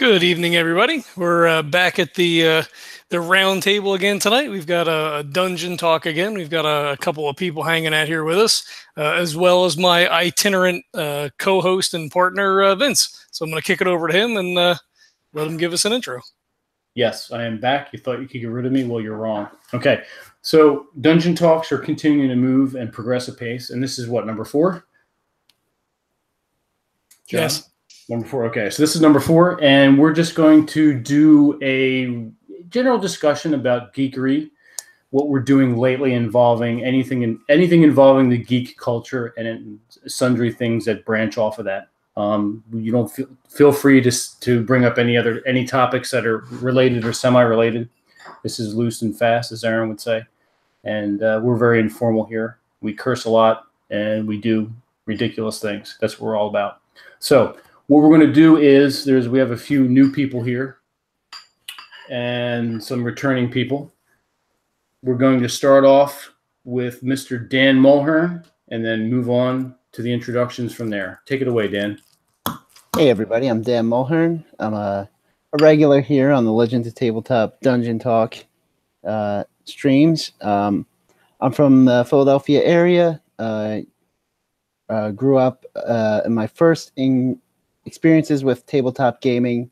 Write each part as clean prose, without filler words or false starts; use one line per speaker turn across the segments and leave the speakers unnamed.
Good evening, everybody. We're back at the round table again tonight. We've got a dungeon talk again. We've got a couple of people hanging out here with us, as well as my itinerant co-host and partner, Vince. So I'm going to kick it over to him and let him give us an intro.
Yes, I am back. You thought you could get rid of me? Well, you're wrong. Okay, so dungeon talks are continuing to move and progress apace, and this is what, number 4? John?
Yes.
Number 4. Okay, so this is number 4, and we're just going to do a general discussion about geekery, what we're doing lately involving anything involving the geek culture and sundry things that branch off of that. You don't feel free to bring up any topics that are related or semi-related. This is loose and fast, as Aaron would say, and we're very informal here. We curse a lot and we do ridiculous things. That's what we're all about. So what we're going to do is we have a few new people here and some returning people. We're going to start off with Mr. Dan Mulhern and then move on to the introductions from there. Take it away, Dan.
Hey, everybody. I'm Dan Mulhern. I'm a regular here on the Legends of Tabletop Dungeon Talk streams. I'm from the Philadelphia area. Grew up in my first experiences with tabletop gaming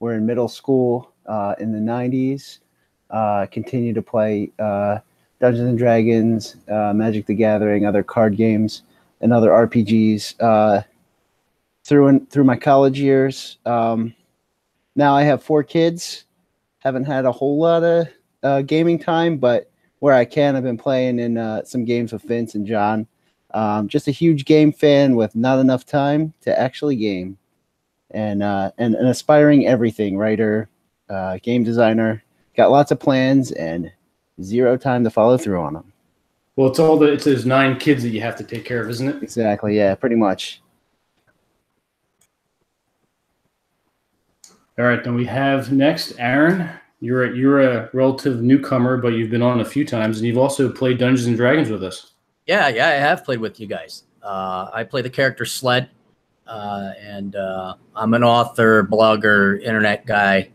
were in middle school in the 90s. Continue to play Dungeons and Dragons, Magic the Gathering, other card games, and other RPGs through my college years. Now I have 4 kids. Haven't had a whole lot of gaming time, but where I can, I've been playing in some games with Vince and John. Just a huge game fan with not enough time to actually game. And an aspiring everything writer, game designer. Got lots of plans and 0 time to follow through on them.
Well, it's those 9 kids that you have to take care of, isn't it?
Exactly. Yeah, pretty much.
All right, then we have next Aaron. You're a relative newcomer, but you've been on a few times, and you've also played Dungeons and Dragons with us.
Yeah, I have played with you guys. I play the character Sled, and I'm an author, blogger, internet guy.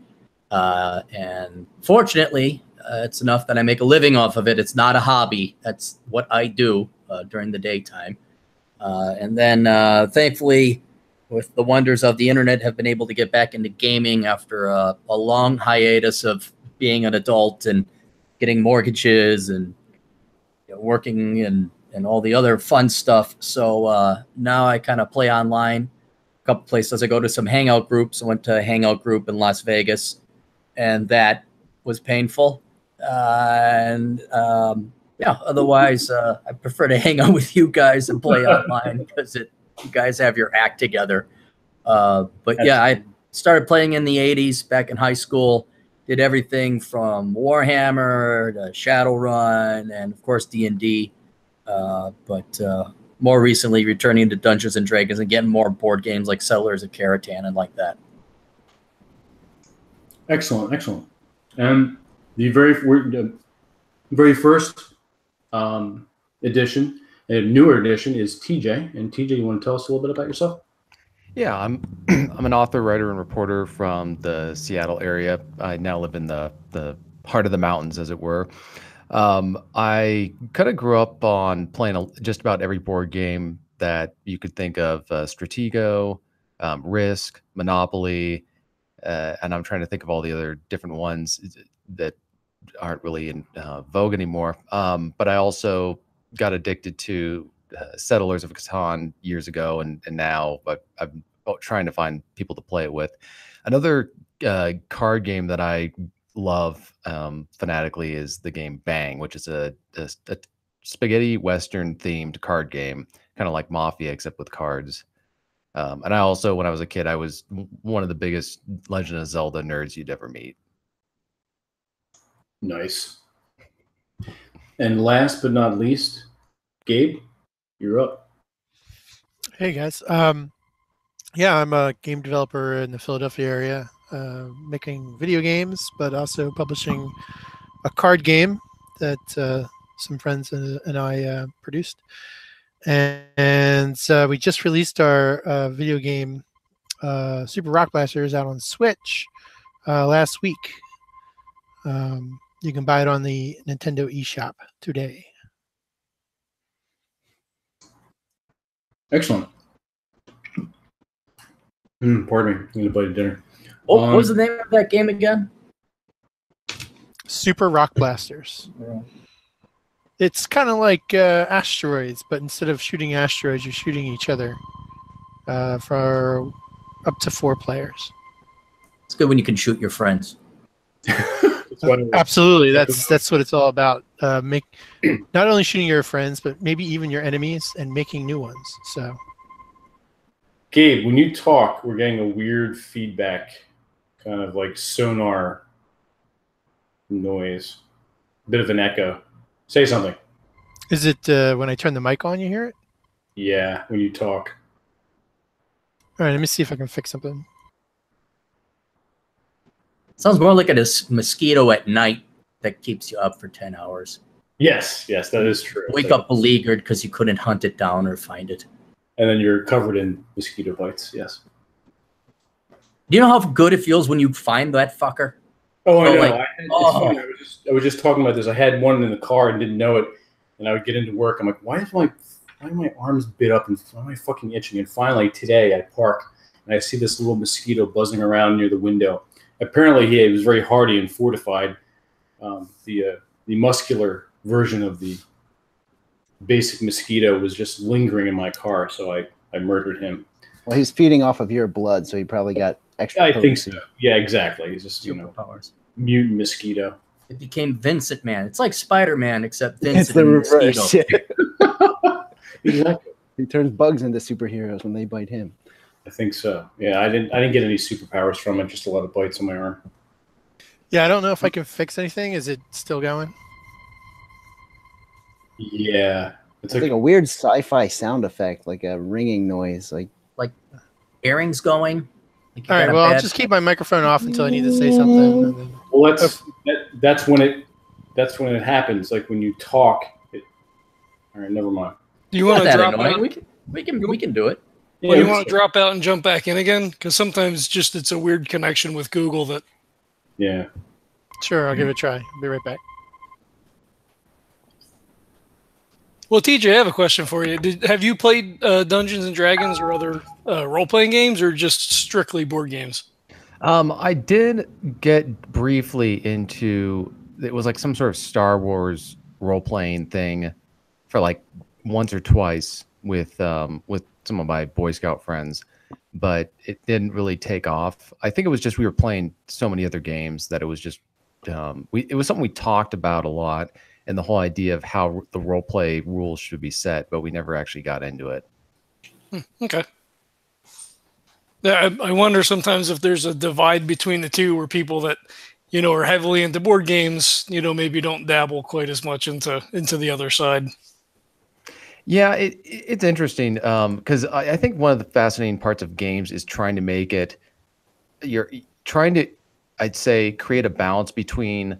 And fortunately, it's enough that I make a living off of it. It's not a hobby. That's what I do during the daytime. And then thankfully, with the wonders of the internet, have been able to get back into gaming after a long hiatus of being an adult and getting mortgages and working and all the other fun stuff. So now I kind of play online. A couple places I go to some hangout groups. I went to a hangout group in Las Vegas, and that was painful. Otherwise, I prefer to hang out with you guys and play online because you guys have your act together. I started playing in the 80s back in high school. Did everything from Warhammer to Shadowrun and, of course, D&D. But more recently, returning to Dungeons and Dragons and getting more board games like Settlers of Catan and like that.
Excellent. The very first edition, a newer edition, is TJ. And TJ, you want to tell us a little bit about yourself?
Yeah, I'm an author, writer, and reporter from the Seattle area. I now live in the heart of the mountains, as it were. I kind of grew up on playing just about every board game that you could think of: Stratego, Risk, Monopoly, and I'm trying to think of all the other different ones that aren't really in vogue anymore. But I also got addicted to Settlers of Catan years ago, and now I'm trying to find people to play it with. Another card game that I love fanatically is the game Bang, which is a spaghetti western themed card game, kind of like Mafia except with cards. And I also, when I was a kid, I was one of the biggest Legend of Zelda nerds you'd ever meet.
Nice. And last but not least, Gabe, you're up.
Hey guys. I'm a game developer in the Philadelphia area, making video games, but also publishing a card game that some friends and I produced. And we just released our video game Super Rock Blasters out on Switch last week. You can buy it on the Nintendo eShop today.
Excellent. Pardon me. I'm going to bite dinner.
What was the name of that game again?
Super Rock Blasters. It's kind of like asteroids, but instead of shooting asteroids, you're shooting each other for up to 4 players.
It's good when you can shoot your friends.
Absolutely, that's what it's all about. Not only shooting your friends, but maybe even your enemies and making new ones. So,
Gabe, when you talk, we're getting a weird feedback, kind of like sonar noise, a bit of an echo. Say something.
is it when I turn the mic on, you hear it?
Yeah, when you talk.
All right, let me see if I can fix something.
Sounds more like a mosquito at night that keeps you up for 10 hours.
Yes, that is true.
Wake up beleaguered because you couldn't hunt it down or find it.
And then you're covered in mosquito bites, yes.
Do you know how good it feels when you find that fucker?
Oh, I know.
Like,
It's funny. I was just talking about this. I had one in the car and didn't know it. And I would get into work. I'm like, why are my arms bit up and why am I fucking itching? And finally, today I park and I see this little mosquito buzzing around near the window. Apparently, he was very hardy and fortified. The muscular version of the basic mosquito was just lingering in my car, so I murdered him.
Well, he's feeding off of your blood, so he probably got extra
I
potency.
think so. Yeah, exactly. He's just,
Superpowers.
Mutant mosquito.
It became Vincent Man. It's like Spider-Man, except
It's
Vincent
the
and
reverse.
mosquito.
Exactly.
He turns bugs into superheroes when they bite him.
I think so. Yeah, I didn't get any superpowers from it, just a lot of bites on my arm.
Yeah, I don't know if I can fix anything. Is it still going?
Yeah.
It's like a weird sci-fi sound effect, like a ringing noise. Like
earrings going. Like
all right, well, I'll just keep my microphone off until I need to say something. And then...
Well, that's when it happens. Like when you talk. All right, never mind.
Do you want to drop out?
We can do it.
Well, you want to drop out and jump back in again? Because sometimes just it's a weird connection with Google that.
Yeah.
Sure, I'll give it a try. I'll be right back.
Well, TJ, I have a question for you. Have you played Dungeons and Dragons or other role-playing games, or just strictly board games?
I did get briefly into. It was like some sort of Star Wars role-playing thing for like once or twice with some of my Boy Scout friends, but it didn't really take off. I think it was just we were playing so many other games that it was just it was something we talked about a lot, and the whole idea of how the role play rules should be set, but we never actually got into it.
Okay. Yeah, I wonder sometimes if there's a divide between the two, where people that are heavily into board games, maybe don't dabble quite as much into the other side.
Yeah, it's interesting because I think one of the fascinating parts of games is trying to make it. You're trying to, I'd say, create a balance between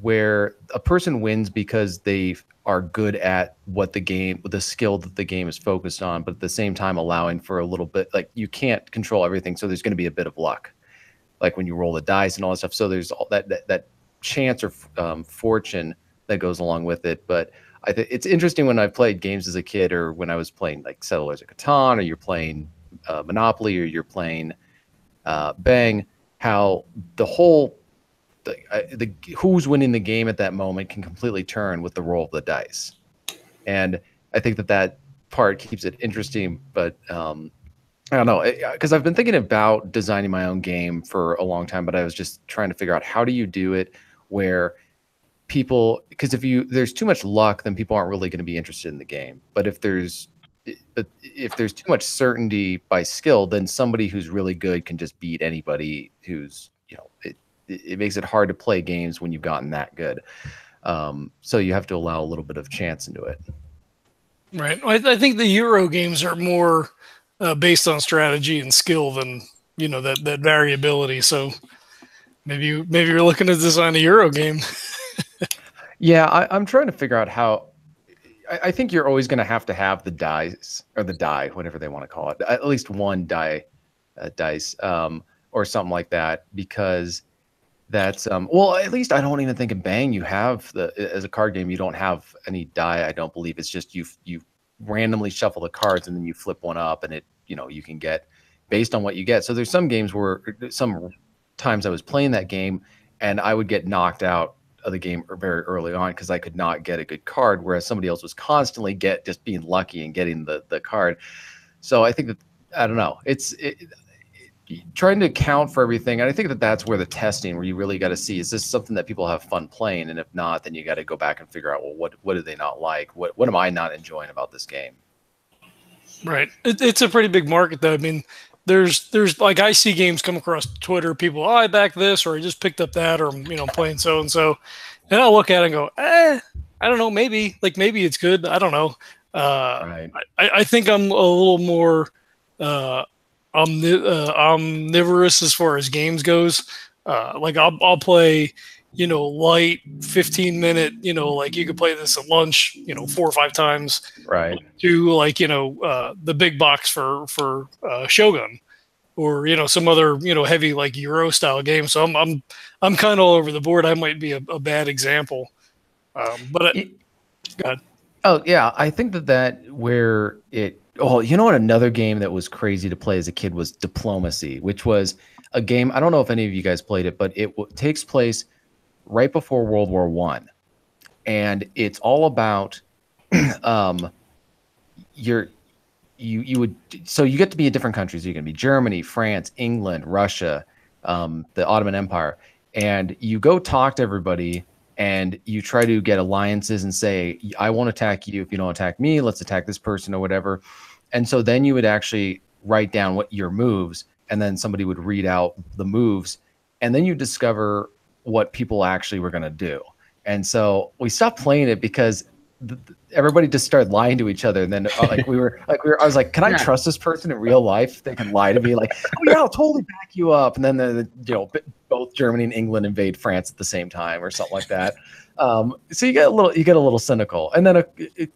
where a person wins because they are good at the skill that the game is focused on, but at the same time allowing for a little bit, like you can't control everything, so there's going to be a bit of luck, like when you roll the dice and all that stuff. So there's all that chance or fortune that goes along with it, but. It's interesting when I played games as a kid, or when I was playing like Settlers of Catan, or you're playing Monopoly, or you're playing Bang, how the whole who's winning the game at that moment can completely turn with the roll of the dice. And I think that part keeps it interesting, but I don't know, because I've been thinking about designing my own game for a long time, but I was just trying to figure out how do you do it where people, because if there's too much luck, then people aren't really going to be interested in the game. But if there's too much certainty by skill, then somebody who's really good can just beat anybody who's, it makes it hard to play games when you've gotten that good. So you have to allow a little bit of chance into it. Right.
I think the Euro games are more based on strategy and skill than, that variability. So maybe you're looking to design a Euro game.
Yeah, I'm trying to figure out how. I think you're always going to have the dice, or the die, whatever they want to call it. At least one die dice, or something like that, because that's well, at least I don't even think in Bang you have as a card game, you don't have any die. I don't believe. It's just you randomly shuffle the cards and then you flip one up, and you can get based on what you get. So there's some games where some times I was playing that game and I would get knocked out of the game very early on because I could not get a good card, whereas somebody else was constantly just being lucky and getting the card. So I think that, I don't know, it's trying to account for everything. And I think that that's where the testing, where you really got to see, is this something that people have fun playing? And if not, then you got to go back and figure out, well, what do they not like? What am I not enjoying about this game?
Right. It's a pretty big market, though. I mean, there's like, I see games come across Twitter, people, I back this, or I just picked up that, or playing so and so, and I'll look at it and go, I don't know, maybe it's good. I don't know.
Right.
I think I'm a little more omnivorous as far as games goes. Like I'll play, light 15-minute, like you could play this at lunch, 4 or 5 times.
Right.
To like, the big box for Shogun, or some other heavy like Euro style game. So I'm kind of all over the board. I might be a bad example, but God.
Oh yeah, I think that where it. Oh, you know what? Another game that was crazy to play as a kid was Diplomacy, which was a game. I don't know if any of you guys played it, but it takes place right before World War I, and it's all about you would, so you get to be in different countries. You can be Germany, France, England, Russia, the Ottoman Empire, and you go talk to everybody and you try to get alliances and say, I won't attack you if you don't attack me. Let's attack this person or whatever. And so then you would actually write down what your moves, and then somebody would read out the moves, and then you discover what people actually were going to do. And so we stopped playing it because everybody just started lying to each other. And then I was like, can I trust this person in real life? They can lie to me like, oh yeah, I'll totally back you up. And then both Germany and England invade France at the same time or something like that. So you get a little cynical, and then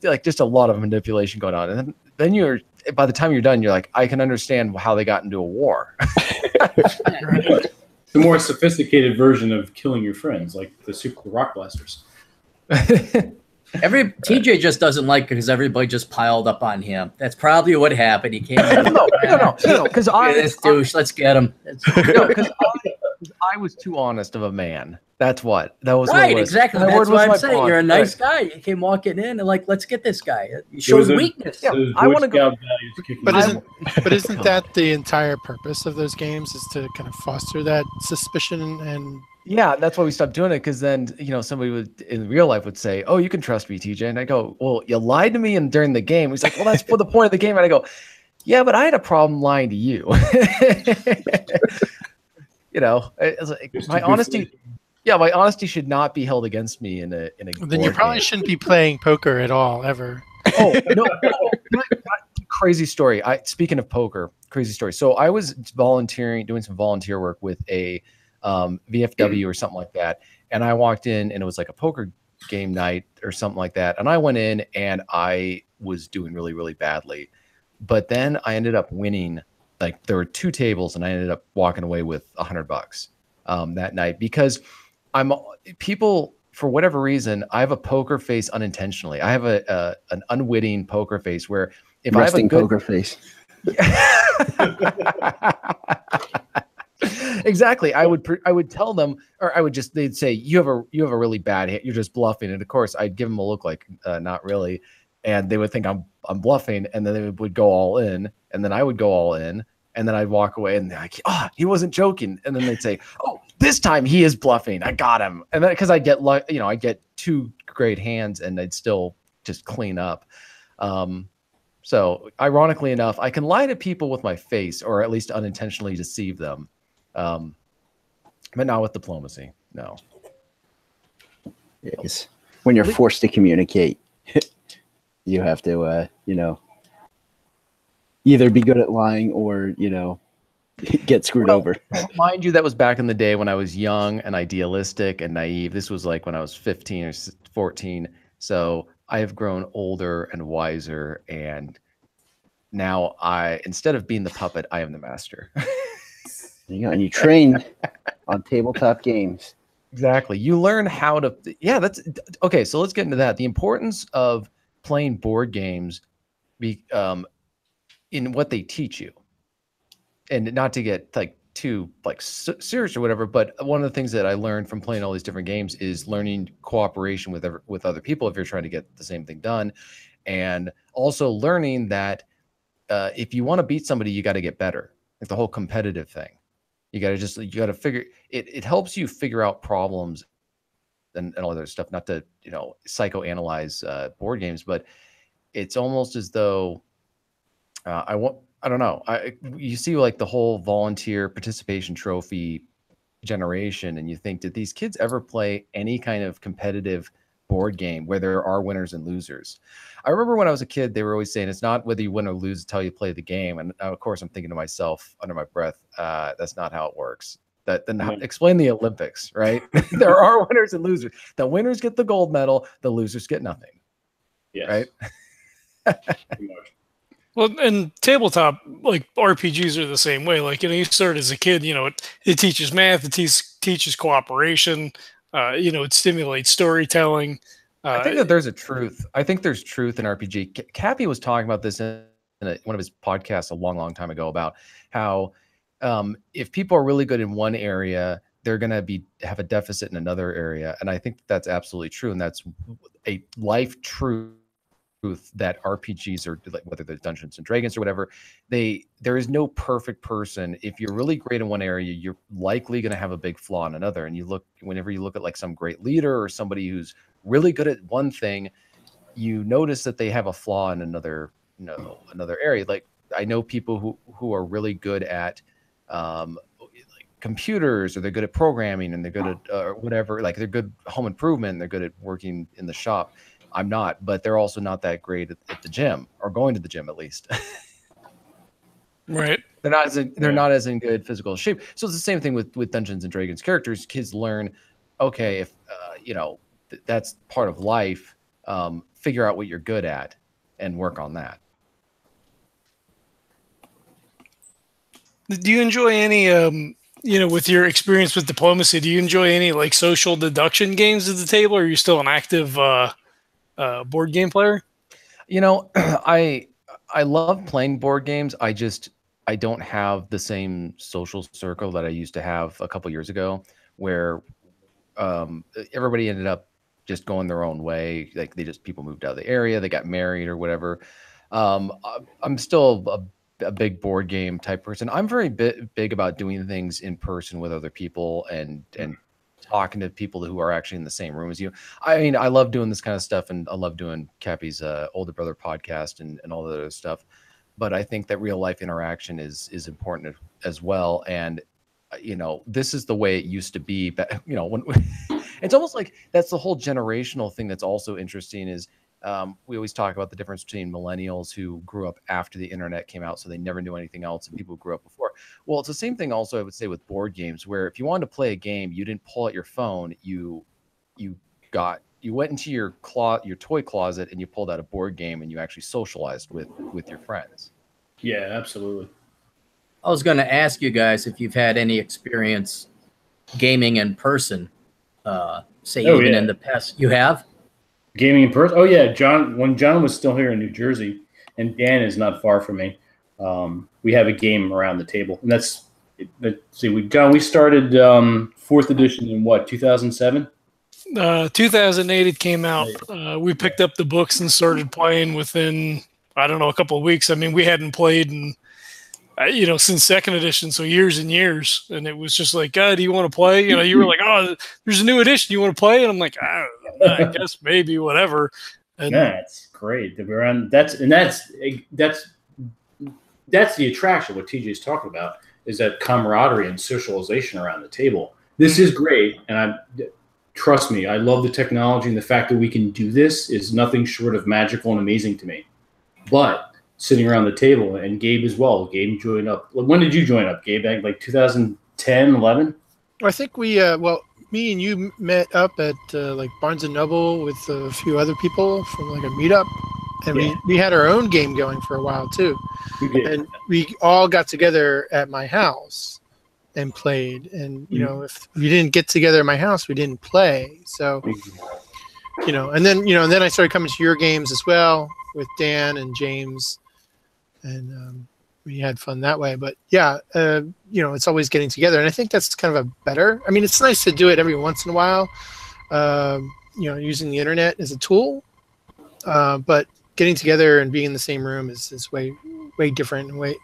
like just a lot of manipulation going on. And then by the time you're done, you're like, I can understand how they got into a war.
The more sophisticated version of killing your friends, like the super rock blasters.
TJ just doesn't like it because everybody just piled up on him. That's probably what happened. He came.
No, because
this douche. Let's get him.
Because I was too honest of a man. That was
right. Exactly. That's what I'm saying.
Point.
You're a nice guy. You came walking in and like, let's get this guy. He shows weakness.
Yeah, I want to go.
But isn't that the entire purpose of those games, is to kind of foster that suspicion and?
Yeah, that's why we stopped doing it, because then somebody would in real life would say, "Oh, you can trust me, TJ," and I go, "Well, you lied to me during the game." He's like, "Well, that's for the point of the game," and I go, "Yeah, but I had a problem lying to you." It's like, my honesty. Yeah, my honesty should not be held against me in a.
Then you probably shouldn't be playing poker at all, ever.
Oh no! Crazy story. Speaking of poker, crazy story. So I was doing some volunteer work with a VFW or something like that, and I walked in and it was like a poker game night or something like that, and I went in and I was doing really, really badly, but then I ended up winning. Like, there were 2 tables and I ended up walking away with $100 that night, because people, for whatever reason, I have a poker face unintentionally. I have an unwitting poker face where if
Resting
I have a good
poker face.
Exactly. I would tell them, or they'd say, you have a really bad hit. You're just bluffing. And of course I'd give them a look like, not really. And they would think I'm bluffing, and then they would go all in, and then I would go all in, and then I'd walk away and they're like, he wasn't joking. And then they'd say, oh, this time he is bluffing. I got him. And then, cause I get 2 great hands and I'd still just clean up. So ironically enough, I can lie to people with my face, or at least unintentionally deceive them. But not with diplomacy. No.
Yes. When you're forced to communicate, you have to, either be good at lying or, get screwed over.
Mind you, that was back in the day when I was young and idealistic and naive. This was like when I was 15 or 14. So I have grown older and wiser, and now instead of being the puppet, I am the master.
And you train on tabletop games.
Exactly. You learn how to, that's okay. So let's get into that. The importance of playing board games in what they teach you, and not to get like too like serious or whatever, but one of the things that I learned from playing all these different games is learning cooperation with other people if you're trying to get the same thing done, and also learning that if you want to beat somebody, you got to get better. Like the whole competitive thing. You got to figure it. It helps you figure out problems and all other stuff. Not to psychoanalyze board games, but it's almost as though I don't know. You see like the whole volunteer participation trophy generation, and you think, did these kids ever play any kind of competitive board game where there are winners and losers? I remember when I was a kid, they were always saying it's not whether you win or lose, it's how you play the game. And of course, I'm thinking to myself under my breath, that's not how it works. Explain the Olympics, right? There are winners and losers. The winners get the gold medal, the losers get nothing.
Yes.
Right?
Well, and tabletop, like RPGs are the same way. Like, you start as a kid, it teaches math, it teaches cooperation, it stimulates storytelling.
I think that there's a truth. I think there's truth in RPG. Cappy was talking about this in one of his podcasts a long, long time ago about how if people are really good in one area, they're going to have a deficit in another area. And I think that's absolutely true. And that's a life truth that RPGs are, like, whether they're Dungeons and Dragons or whatever, there is no perfect person. If you're really great in one area, you're likely going to have a big flaw in another. And whenever you look at like some great leader or somebody who's really good at one thing, you notice that they have a flaw in another area. Like I know people who are really good at like computers, or they're good at programming, and they're good at whatever, like they're good home improvement, and they're good at working in the shop. I'm not, but they're also not that great at the gym, or going to the gym at least.
Right.
They're not as in good physical shape. So it's the same thing with Dungeons and Dragons characters. Kids learn, okay, if that's part of life, figure out what you're good at and work on that.
Do you enjoy any with your experience with diplomacy, do you enjoy any like social deduction games at the table, or are you still an active board game player?
I love playing board games. I don't have the same social circle that I used to have a couple years ago, where everybody ended up just going their own way. Like people moved out of the area, they got married or whatever. I'm still a big board game type person. I'm very big about doing things in person with other people and talking to people who are actually in the same room as you. I mean, I love doing this kind of stuff, and I love doing Cappy's older brother podcast and all that other stuff. But I think that real life interaction is important as well. And this is the way it used to be. But when it's almost like that's the whole generational thing that's also interesting. Is we always talk about the difference between millennials who grew up after the internet came out, so they never knew anything else, and people who grew up before. Well, it's the same thing also, I would say, with board games, where if you wanted to play a game, you didn't pull out your phone, you went into your toy closet and you pulled out a board game, and you actually socialized with your friends.
Yeah, absolutely.
I was going to ask you guys if you've had any experience gaming in person, in the past. You have?
Gaming in person? Oh, yeah. When John was still here in New Jersey, and Dan is not far from me, we have a game around the table. And we started 4th edition in what, 2007?
2008 it came out. We picked up the books and started playing within, I don't know, a couple of weeks. I mean, we hadn't played in, since 2nd edition, so years and years. And it was just like, do you want to play? You were like, oh, there's a new edition. You want to play? And I'm like, I guess maybe, whatever. And
that's great that we're on. That's the attraction. What TJ's talking about is that camaraderie and socialization around the table. This is great, and trust me, I love the technology, and the fact that we can do this is nothing short of magical and amazing to me. But sitting around the table, and Gabe as well. Gabe joined up. When did you join up, Gabe? Like 2010, 11?
I think we, me and you met up at like Barnes & Noble with a few other people from like a meetup. and
Yeah.
we had our own game going for a while too.
We did.
And we all got together at my house and played. And if we didn't get together at my house, we didn't play. So and then I started coming to your games as well with Dan and James, and we had fun that way. But yeah, it's always getting together, and I think that's kind of a better. I mean, it's nice to do it every once in a while, using the internet as a tool, but getting together and being in the same room is way different and way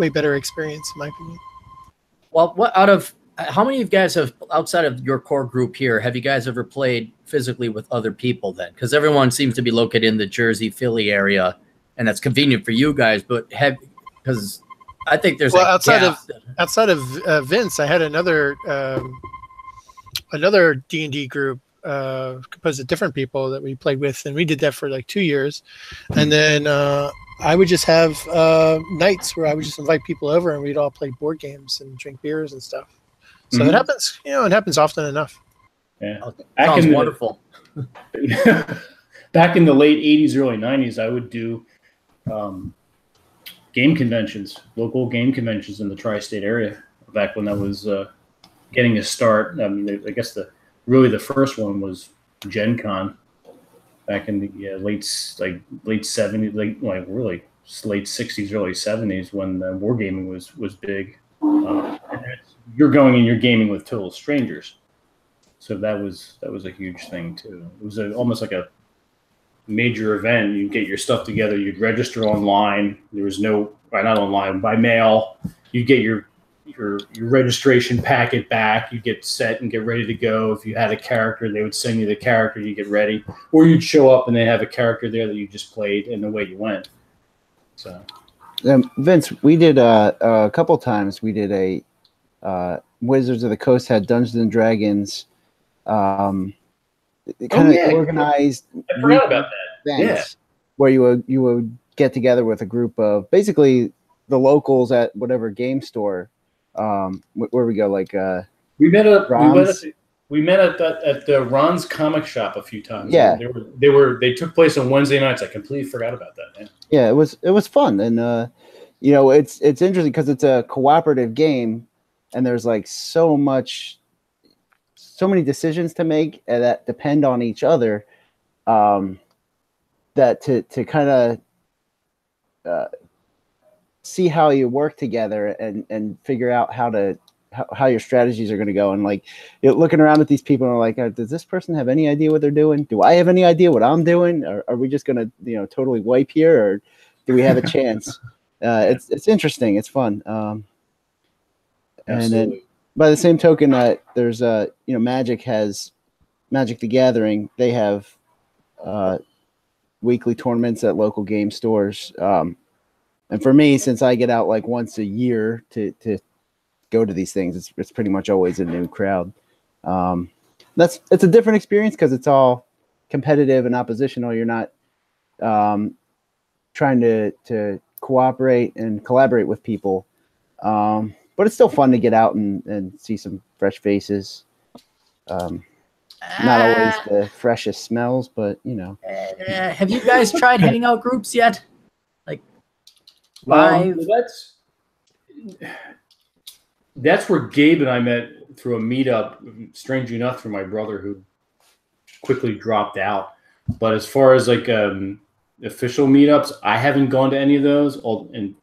better experience in my opinion.
Well, how many of you guys have, outside of your core group here, have you guys ever played physically with other people then? Because everyone seems to be located in the Jersey, Philly area, and that's convenient for you guys. But because I think there's
outside of Vince, I had another D&D group composed of different people that we played with, and we did that for like 2 years. And then I would just have nights where I would just invite people over and we'd all play board games and drink beers and stuff. So it happens, it happens often enough.
Yeah.
Sounds wonderful.
Back in the late 80s, early 90s, I would do game conventions, local game conventions in the tri-state area. Back when that was getting a start. I mean, I guess the first one was Gen Con back in the late 70s, really late 60s, early 70s when wargaming was big. You're going and you're gaming with total strangers, so that was a huge thing too. It was almost like a major event. You'd get your stuff together, you'd register online. There was not online, by mail. You'd get your registration packet back. You'd get set and get ready to go. If you had a character, they would send you the character, you get ready, or you'd show up and they have a character there that you just played, and away you went. So
Vince, we did a couple times. We did a Wizards of the Coast had Dungeons and Dragons kind of organized.
I forgot about that.
Events where you would get together with a group of basically the locals at whatever game store. Where we go, like
we met at the Ron's comic shop a few times.
Yeah,
they took place on Wednesday nights. I completely forgot about that.
Yeah, it was fun, and it's interesting because it's a cooperative game, and there's like so many decisions to make that depend on each other. That to kind of see how you work together and figure out how your strategies are going to go. And like looking around at these people and like, does this person have any idea what they're doing? Do I have any idea what I'm doing? Or are we just going to, totally wipe here? Or do we have a chance? It's interesting. It's fun. And then by the same token, there's Magic the Gathering. They have weekly tournaments at local game stores. And for me, since I get out like once a year to go to these things, it's pretty much always a new crowd. It's a different experience because it's all competitive and oppositional. You're not trying to cooperate and collaborate with people. But it's still fun to get out and see some fresh faces. Not always the freshest smells, but
have you guys tried hangout groups yet? Like live?
That's where Gabe and I met through a meetup. Strangely enough, through my brother who quickly dropped out. But as far as like official meetups, I haven't gone to any of those.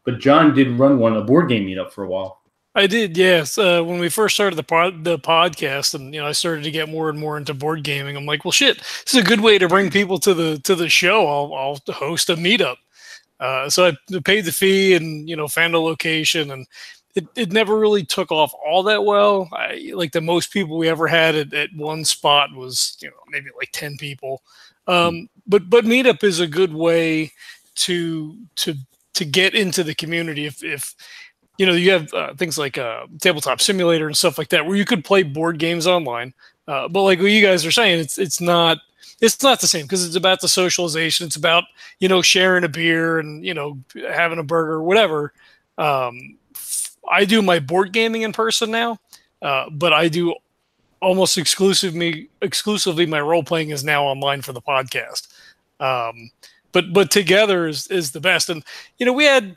But John did run a board game meetup for a while.
I did, yes. When we first started the podcast, and I started to get more and more into board gaming, I'm like, well, shit, this is a good way to bring people to the show. I'll host a meetup. So I paid the fee and found a location, and it never really took off all that well. Like the most people we ever had at one spot was maybe like 10 people. But meetup is a good way to get into the community if you have things like Tabletop Simulator and stuff like that, where you could play board games online. But like what you guys are saying, it's not the same because it's about the socialization. It's about sharing a beer and having a burger or whatever. I do my board gaming in person now, but I do almost exclusively my role playing is now online for the podcast. but together is the best. And we had,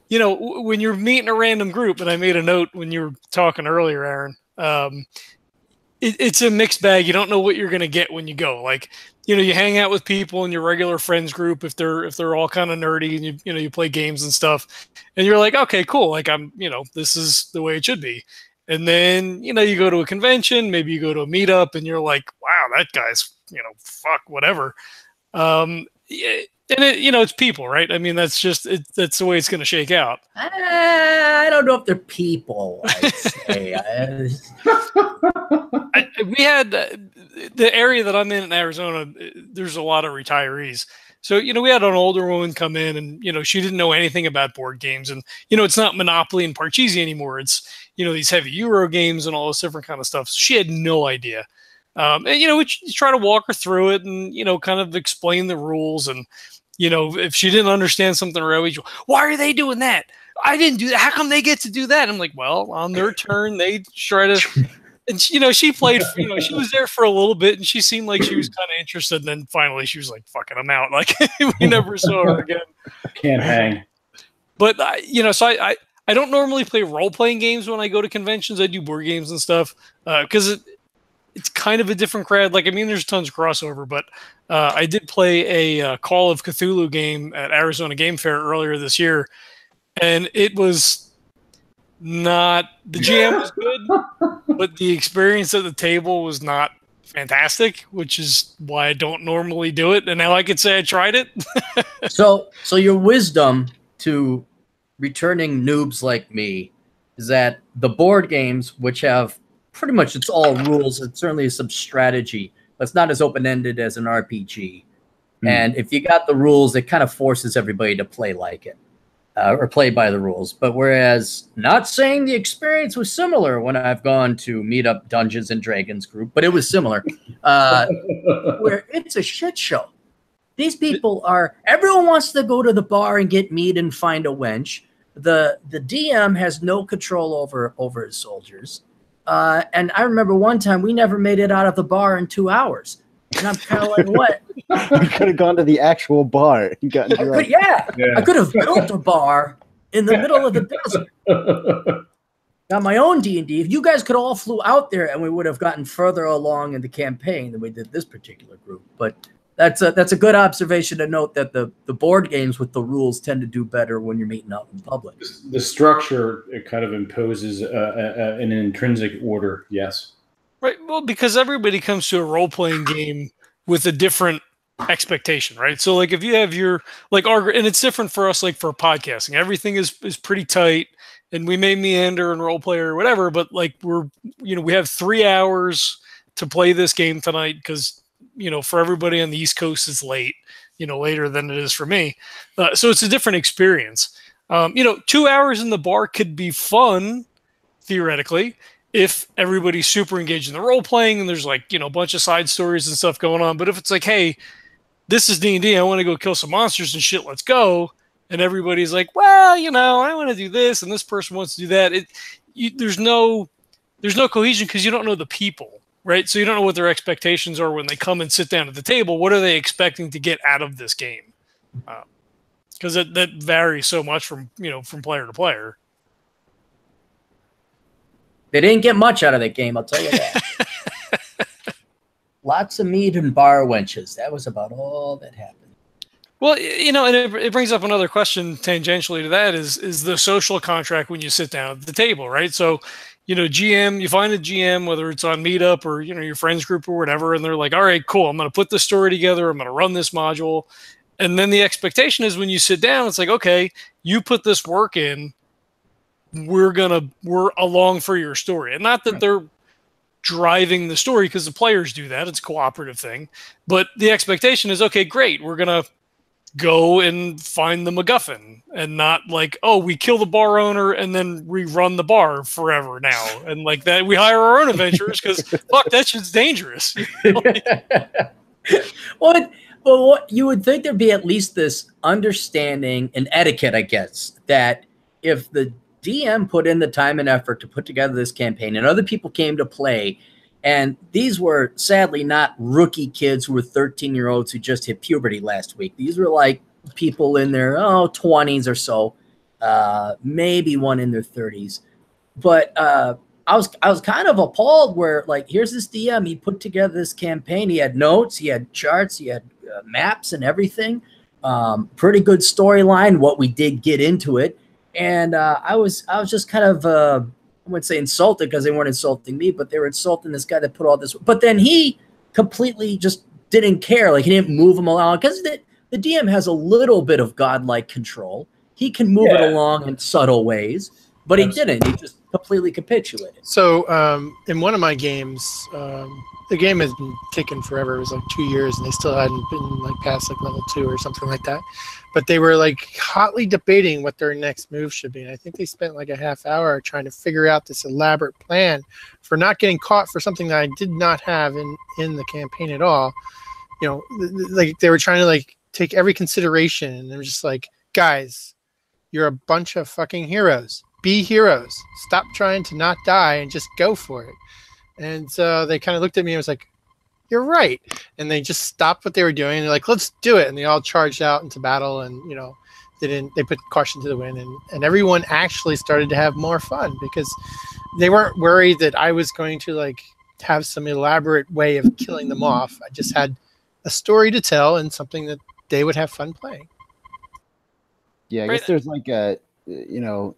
when you're meeting a random group, and I made a note when you were talking earlier, Aaron. It's a mixed bag. You don't know what you're going to get when you go. Like, you hang out with people in your regular friends group if they're all kind of nerdy, and you play games and stuff, and you're like, okay, cool. Like, this is the way it should be. And then you go to a convention, maybe you go to a meetup, and you're like, wow, that guy's fuck whatever. Yeah, and it's people, right? I mean, that's that's the way it's going to shake out.
I don't know if they're people. I'd say.
We had the area that I'm in Arizona. There's a lot of retirees, so we had an older woman come in, and she didn't know anything about board games, and it's not Monopoly and Parcheesi anymore. It's these heavy Euro games and all this different kind of stuff. So she had no idea. And we try to walk her through it, and kind of explain the rules, and if she didn't understand something right away, why are they doing that? I didn't do that. How come they get to do that? I'm like, well, on their turn, they try to. And she played. She was there for a little bit, and she seemed like she was kind of interested. And then finally, she was like, "Fucking, I'm out." Like we never saw her again.
Can't hang.
But so I don't normally play role playing games when I go to conventions. I do board games and stuff because it's kind of a different crowd. Like, I mean, there's tons of crossover, but I did play a Call of Cthulhu game at Arizona Game Fair earlier this year, and it was not, the GM was good, but the experience at the table was not fantastic, which is why I don't normally do it. And now I could say I tried it.
So your wisdom to returning noobs like me is that the board games, which have pretty much it's all rules, and certainly some strategy, but it's not as open-ended as an RPG. And if you got the rules, it kind of forces everybody to play like it. Or play by the rules. But whereas, not saying the experience was similar when I've gone to meet up Dungeons and Dragons group, but it was similar, where it's a shit show. These people everyone wants to go to the bar and get meat and find a wench. The DM has no control over his soldiers. And I remember one time we never made it out of the bar in 2 hours. And I'm kind of like, what?
You could have gone to the actual bar and gotten drunk.
I could have built a bar in the middle of the desert. Got my own D&D. If you guys could all flew out there, and we would have gotten further along in the campaign than we did this particular group. But that's a good observation to note that the board games with the rules tend to do better when you're meeting out in public.
The structure, it kind of imposes an intrinsic order. Yes.
Right. Well, because everybody comes to a role-playing game with a different expectation, right? So, like, if you have your and it's different for us, like for podcasting, everything is pretty tight, and we may meander and role play or whatever. But like we have 3 hours to play this game tonight because for everybody on the East Coast it's late, later than it is for me. So it's a different experience. 2 hours in the bar could be fun theoretically, if everybody's super engaged in the role playing and there's like, a bunch of side stories and stuff going on. But if it's like, hey, this is D&D, I want to go kill some monsters and shit, let's go. And everybody's like, well, I want to do this and this person wants to do that. There's no cohesion because you don't know the people, right? So you don't know what their expectations are when they come and sit down at the table. What are they expecting to get out of this game? Because that varies so much from player to player.
They didn't get much out of that game, I'll tell you that. Lots of meat and bar wenches. That was about all that happened.
Well, and it brings up another question tangentially to that is the social contract when you sit down at the table, right? So, GM, you find a GM, whether it's on Meetup or, your friends group or whatever, and they're like, all right, cool, I'm going to put this story together. I'm going to run this module. And then the expectation is when you sit down, it's like, okay, you put this work in. We're along for your story. And not that they're driving the story because the players do that. It's a cooperative thing. But the expectation is, okay, great. We're going to go and find the MacGuffin and not like, oh, we kill the bar owner and then we run the bar forever now. And like that, we hire our own adventurers because fuck, that shit's dangerous.
Well, what you would think there'd be at least this understanding and etiquette, I guess, that if the DM put in the time and effort to put together this campaign and other people came to play, And these were sadly not rookie kids who were 13-year-olds who just hit puberty last week. These were like people in their 20s or so, maybe one in their 30s. But I was kind of appalled where, like, here's this DM. He put together this campaign. He had notes, he had charts, he had maps and everything. Pretty good storyline. What we did get into it, and I was just kind of I wouldn't say insulted because they weren't insulting me, but they were insulting this guy that put all this. But then he completely just didn't care. Like, he didn't move him along because the DM has a little bit of godlike control. He can move it along in subtle ways, but he didn't. He just completely capitulated.
So in one of my games, the game has been taken forever. It was like 2 years, and they still hadn't been like past like level 2 or something like that. But they were like hotly debating what their next move should be. And I think they spent like a half hour trying to figure out this elaborate plan for not getting caught for something that I did not have in the campaign at all. You know, like they were trying to like take every consideration, and they were just like, guys, you're a bunch of fucking heroes. Be heroes. Stop trying to not die and just go for it. And so they kind of looked at me and was like, you're right. And they just stopped what they were doing. And they're like, let's do it. And they all charged out into battle, and, you know, they put caution to the wind, and everyone actually started to have more fun because they weren't worried that I was going to like have some elaborate way of killing them off. I just had a story to tell and something that they would have fun playing.
Yeah, I guess there's like a, you know,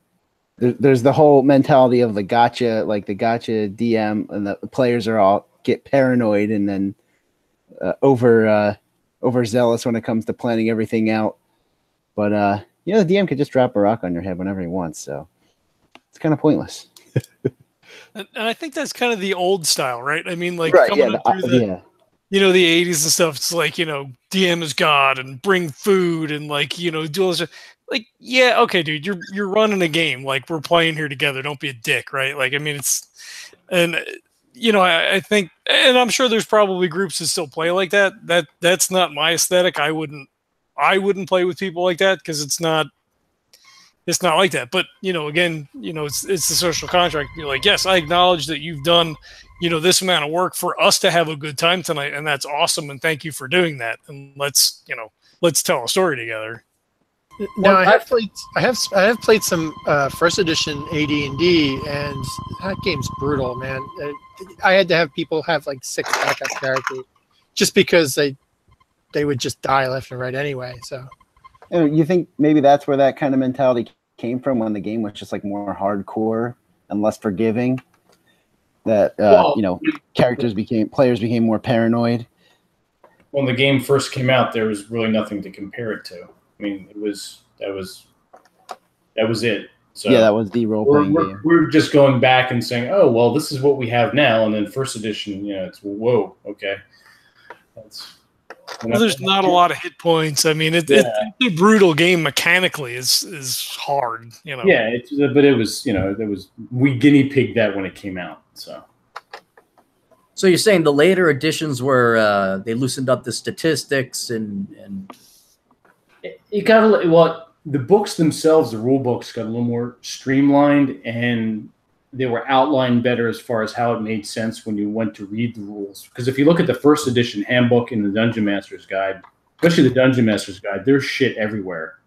there's the whole mentality of the gotcha, like the gotcha DM, and the players are all get paranoid and then overzealous when it comes to planning everything out. But you know, the DM could just drop a rock on your head whenever he wants, so it's kind of pointless.
And I think that's kind of the old style, right? I mean, like
Right,
up through the you know, the 80s and stuff. It's like, you know, DM is God and bring food and like, you know, do all this. Like, yeah, okay, dude, you're running a game. Like, we're playing here together. Don't be a dick, right? Like, I mean, and you know, I think, and I'm sure there's probably groups that still play like that. That's not my aesthetic. I wouldn't play with people like that because it's not like that. But, you know, again, you know, it's the social contract. You're like, yes, I acknowledge that you've done, you know, this amount of work for us to have a good time tonight, and that's awesome. And thank you for doing that. And let's tell a story together.
Now, I have played some first edition AD&D, and that game's brutal, man. I had to have people have like 6 backup characters just because they would just die left and right anyway. So,
you think maybe that's where that kind of mentality came from, when the game was just like more hardcore and less forgiving? That you know, players became more paranoid.
When the game first came out, there was really nothing to compare it to. I mean, that was it. So
yeah, that was the role-playing game.
We're just going back and saying, oh, well, this is what we have now. And then first edition, you know, it's, whoa, okay.
There's not a lot of hit points. I mean, it's a brutal game mechanically is hard, you know.
Yeah, but it was, you know, we guinea pigged that when it came out.
So you're saying the later editions were they loosened up the statistics and
it got the books themselves, the rule books got a little more streamlined, and they were outlined better as far as how it made sense when you went to read the rules. Because if you look at the first edition handbook and the Dungeon Master's Guide, especially the Dungeon Master's Guide, there's shit everywhere.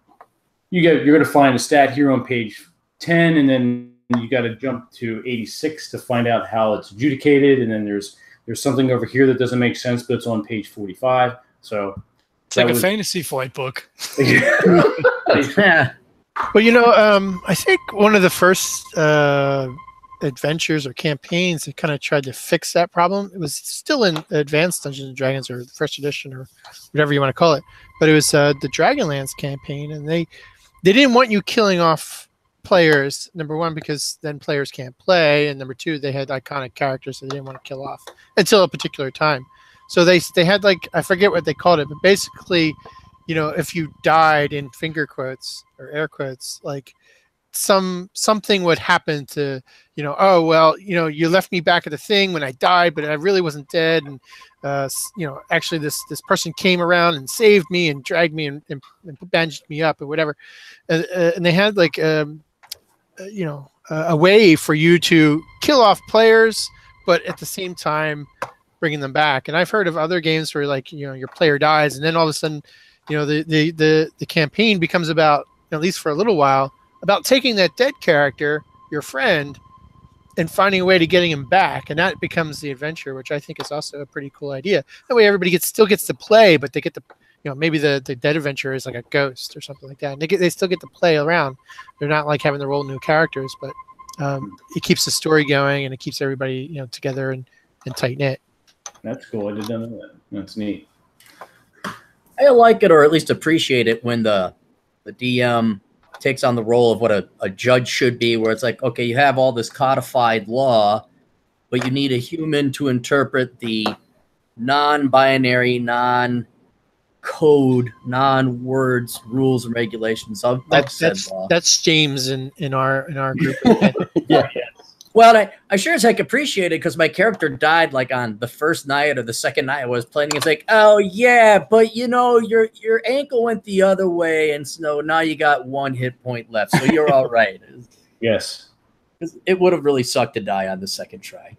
You're going to find a stat here on page 10, and then you got to jump to 86 to find out how it's adjudicated, and then there's something over here that doesn't make sense, but it's on page 45. So
it's like a fantasy flight book.
yeah.
Well, you know, I think one of the first adventures or campaigns that kind of tried to fix that problem, it was still in Advanced Dungeons and Dragons or the first edition or whatever you want to call it, but it was the Dragonlance campaign, and they didn't want you killing off players, number one, because then players can't play, and number two, they had iconic characters that they didn't want to kill off until a particular time. So they had, like, I forget what they called it, but basically, you know, if you died, in finger quotes or air quotes, like something would happen to, you know, oh, well, you know, you left me back at the thing when I died, but I really wasn't dead. And, you know, actually this person came around and saved me and dragged me and bandaged me up or whatever. And they had like, you know, a way for you to kill off players but at the same time bringing them back. And I've heard of other games where like your player dies, and then all of a sudden, the campaign becomes about, at least for a little while, about taking that dead character, your friend, and finding a way to getting him back, and that becomes the adventure, which I think is also a pretty cool idea. That way, everybody still gets to play, but they get to, maybe the dead adventurer is like a ghost or something like that, and they still get to play around. They're not like having to roll new characters, but it keeps the story going and it keeps everybody together and tight knit.
That's cool. I did none of that. That's neat.
I like it, or at least appreciate it, when the DM takes on the role of what a judge should be, where it's like, okay, you have all this codified law, but you need a human to interpret the non-binary, non-code, non-words, rules and regulations of said law.
That's James in our group.
Yeah.
Well, I sure as heck appreciate it, because my character died like on the first night or the second night I was playing. It's like, oh yeah, but your ankle went the other way, and so now you got 1 hit point left, so you're all right.
Yes.
It would have really sucked to die on the second try.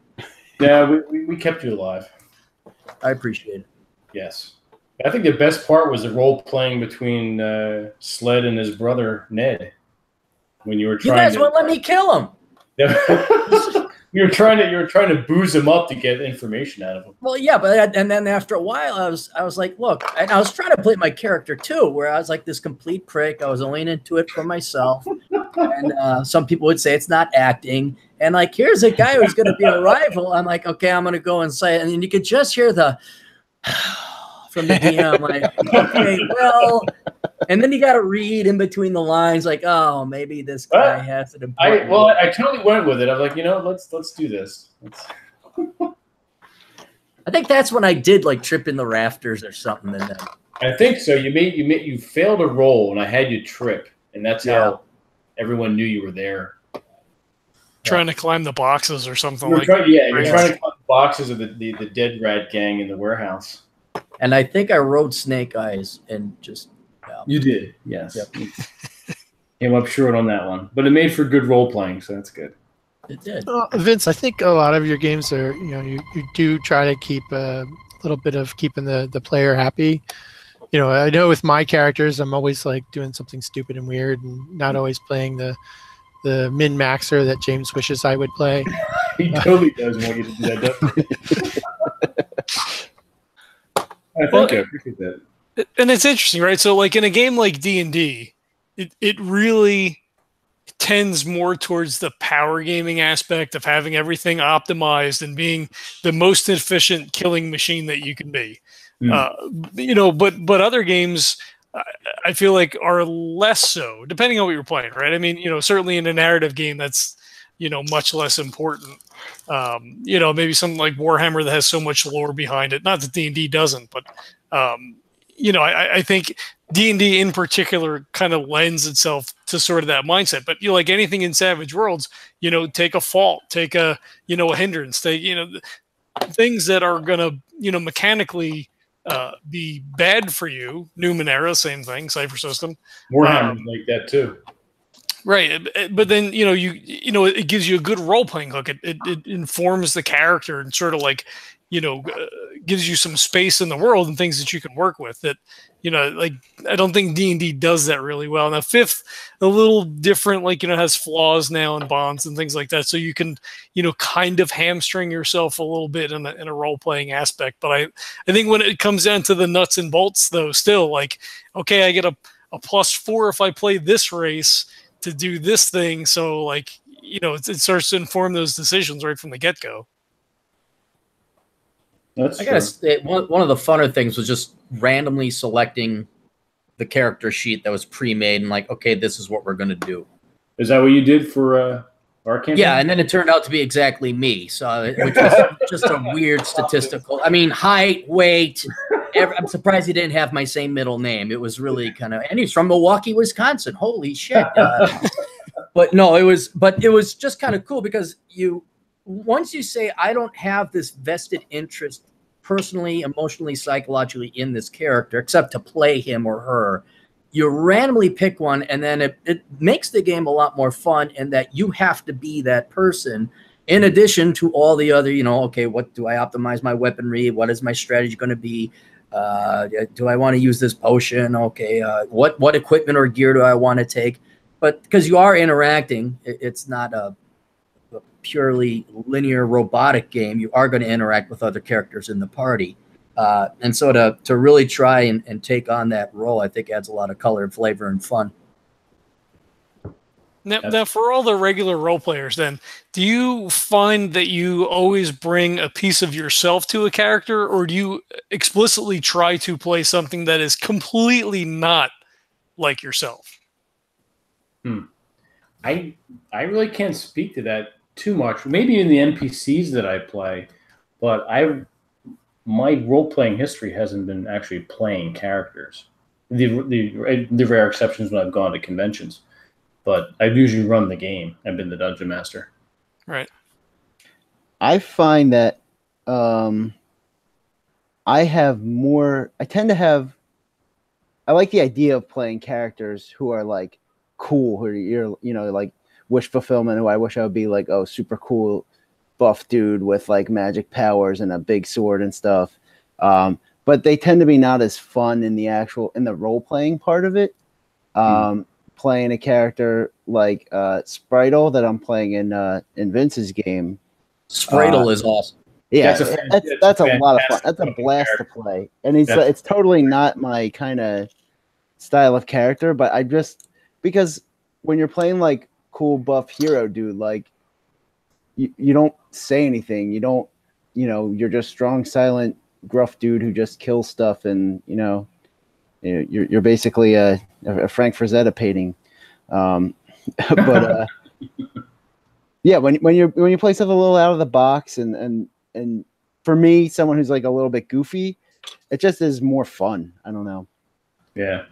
Yeah, we kept you alive.
I appreciate it.
Yes. I think the best part was the role playing between Sled and his brother Ned. When you were trying,
you guys won't let me kill him.
you were trying to booze him up to get information out of him.
Well, yeah, but and then after a while, I was like, look, and I was trying to play my character too, where I was like this complete prick. I was only into it for myself, and some people would say it's not acting. And like, here's a guy who's going to be a rival. I'm like, okay, I'm going to go and say it, and then you could just hear the from the DM, like, okay, well. And then you got to read in between the lines, like, oh, maybe this guy has an important.
I totally went with it. I'm like, let's do this.
I think that's when I did like trip in the rafters or something. And then
I think so. You failed a roll, and I had you trip, and that's how everyone knew you were there.
Trying to climb the boxes or something
you're
like
that. Yeah,
you're
trying to climb the boxes of the dead rat gang in the warehouse.
And I think I rode Snake Eyes and just.
You did, yes.
Yep.
Came up short on that one, but it made for good role playing, so that's good.
It did.
Vince, I think a lot of your games are, you do try to keep a little bit of keeping the player happy. I know with my characters, I'm always like doing something stupid and weird, and not always playing the min maxer that James wishes I would play.
He totally does want you to do that, doesn't he? I appreciate that.
And it's interesting, right? So like in a game like D&D, it really tends more towards the power gaming aspect of having everything optimized and being the most efficient killing machine that you can be. But other games, I feel like are less so, depending on what you're playing, right? I mean, certainly in a narrative game, that's much less important. Maybe something like Warhammer that has so much lore behind it. Not that D&D doesn't, but I think D&D in particular kind of lends itself to sort of that mindset. But like anything in Savage Worlds, take a fault, take a hindrance, take things that are gonna mechanically be bad for you. Numenera, same thing. Cypher System,
Warhammer like that too.
Right, but then it gives you a good role playing hook. It informs the character and sort of like gives you some space in the world and things that you can work with. That like I don't think D&D does that really well. Now Fifth, a little different, like has flaws now and bonds and things like that, so you can kind of hamstring yourself a little bit in a role playing aspect. But I think when it comes down to the nuts and bolts, though, still like okay, I get a +4 if I play this race to do this thing, so like it starts to inform those decisions right from the get-go.
That's
I gotta say, one of the funner things was just randomly selecting the character sheet that was pre-made and like, okay, this is what we're gonna do.
Is that what you did for our campaign?
Yeah, and then it turned out to be exactly me. So which was just a weird statistical. I mean, height, weight. I'm surprised he didn't have my same middle name. It was really kind of, and he's from Milwaukee, Wisconsin. Holy shit! But no, it was just kind of cool because once you say I don't have this vested interest personally, emotionally, psychologically in this character except to play him or her, you randomly pick one, and then it makes the game a lot more fun in that you have to be that person. in addition to all the other, okay, what do I optimize my weaponry? What is my strategy going to be? Do I want to use this potion? Okay, what equipment or gear do I want to take? But because you are interacting, it's not a purely linear robotic game. You are going to interact with other characters in the party. And so to really try and take on that role, I think adds a lot of color and flavor and fun.
Now, for all the regular role players, then, do you find that you always bring a piece of yourself to a character, or do you explicitly try to play something that is completely not like yourself?
I really can't speak to that too much. Maybe in the NPCs that I play, but my role playing history hasn't been actually playing characters. The rare exceptions when I've gone to conventions. But I usually run the game. I've been the dungeon master.
Right.
I find that I like the idea of playing characters who are like cool, who you're like wish fulfillment, who I wish I would be like, oh, super cool buff dude with like magic powers and a big sword and stuff. But they tend to be not as fun in the role playing part of it. Playing a character like Spritle that I'm playing in Vince's game.
Spritle is awesome.
Yeah, that's a lot of fun. That's a blast to play, and it's totally not my kind of style of character. But because when you're playing like cool buff hero dude, like you don't say anything. You don't, you're just strong, silent, gruff dude who just kills stuff, and you're basically a Frank Frazetta painting. But yeah, when you play stuff a little out of the box, and for me, someone who's like a little bit goofy, it just is more fun. I don't know.
Yeah.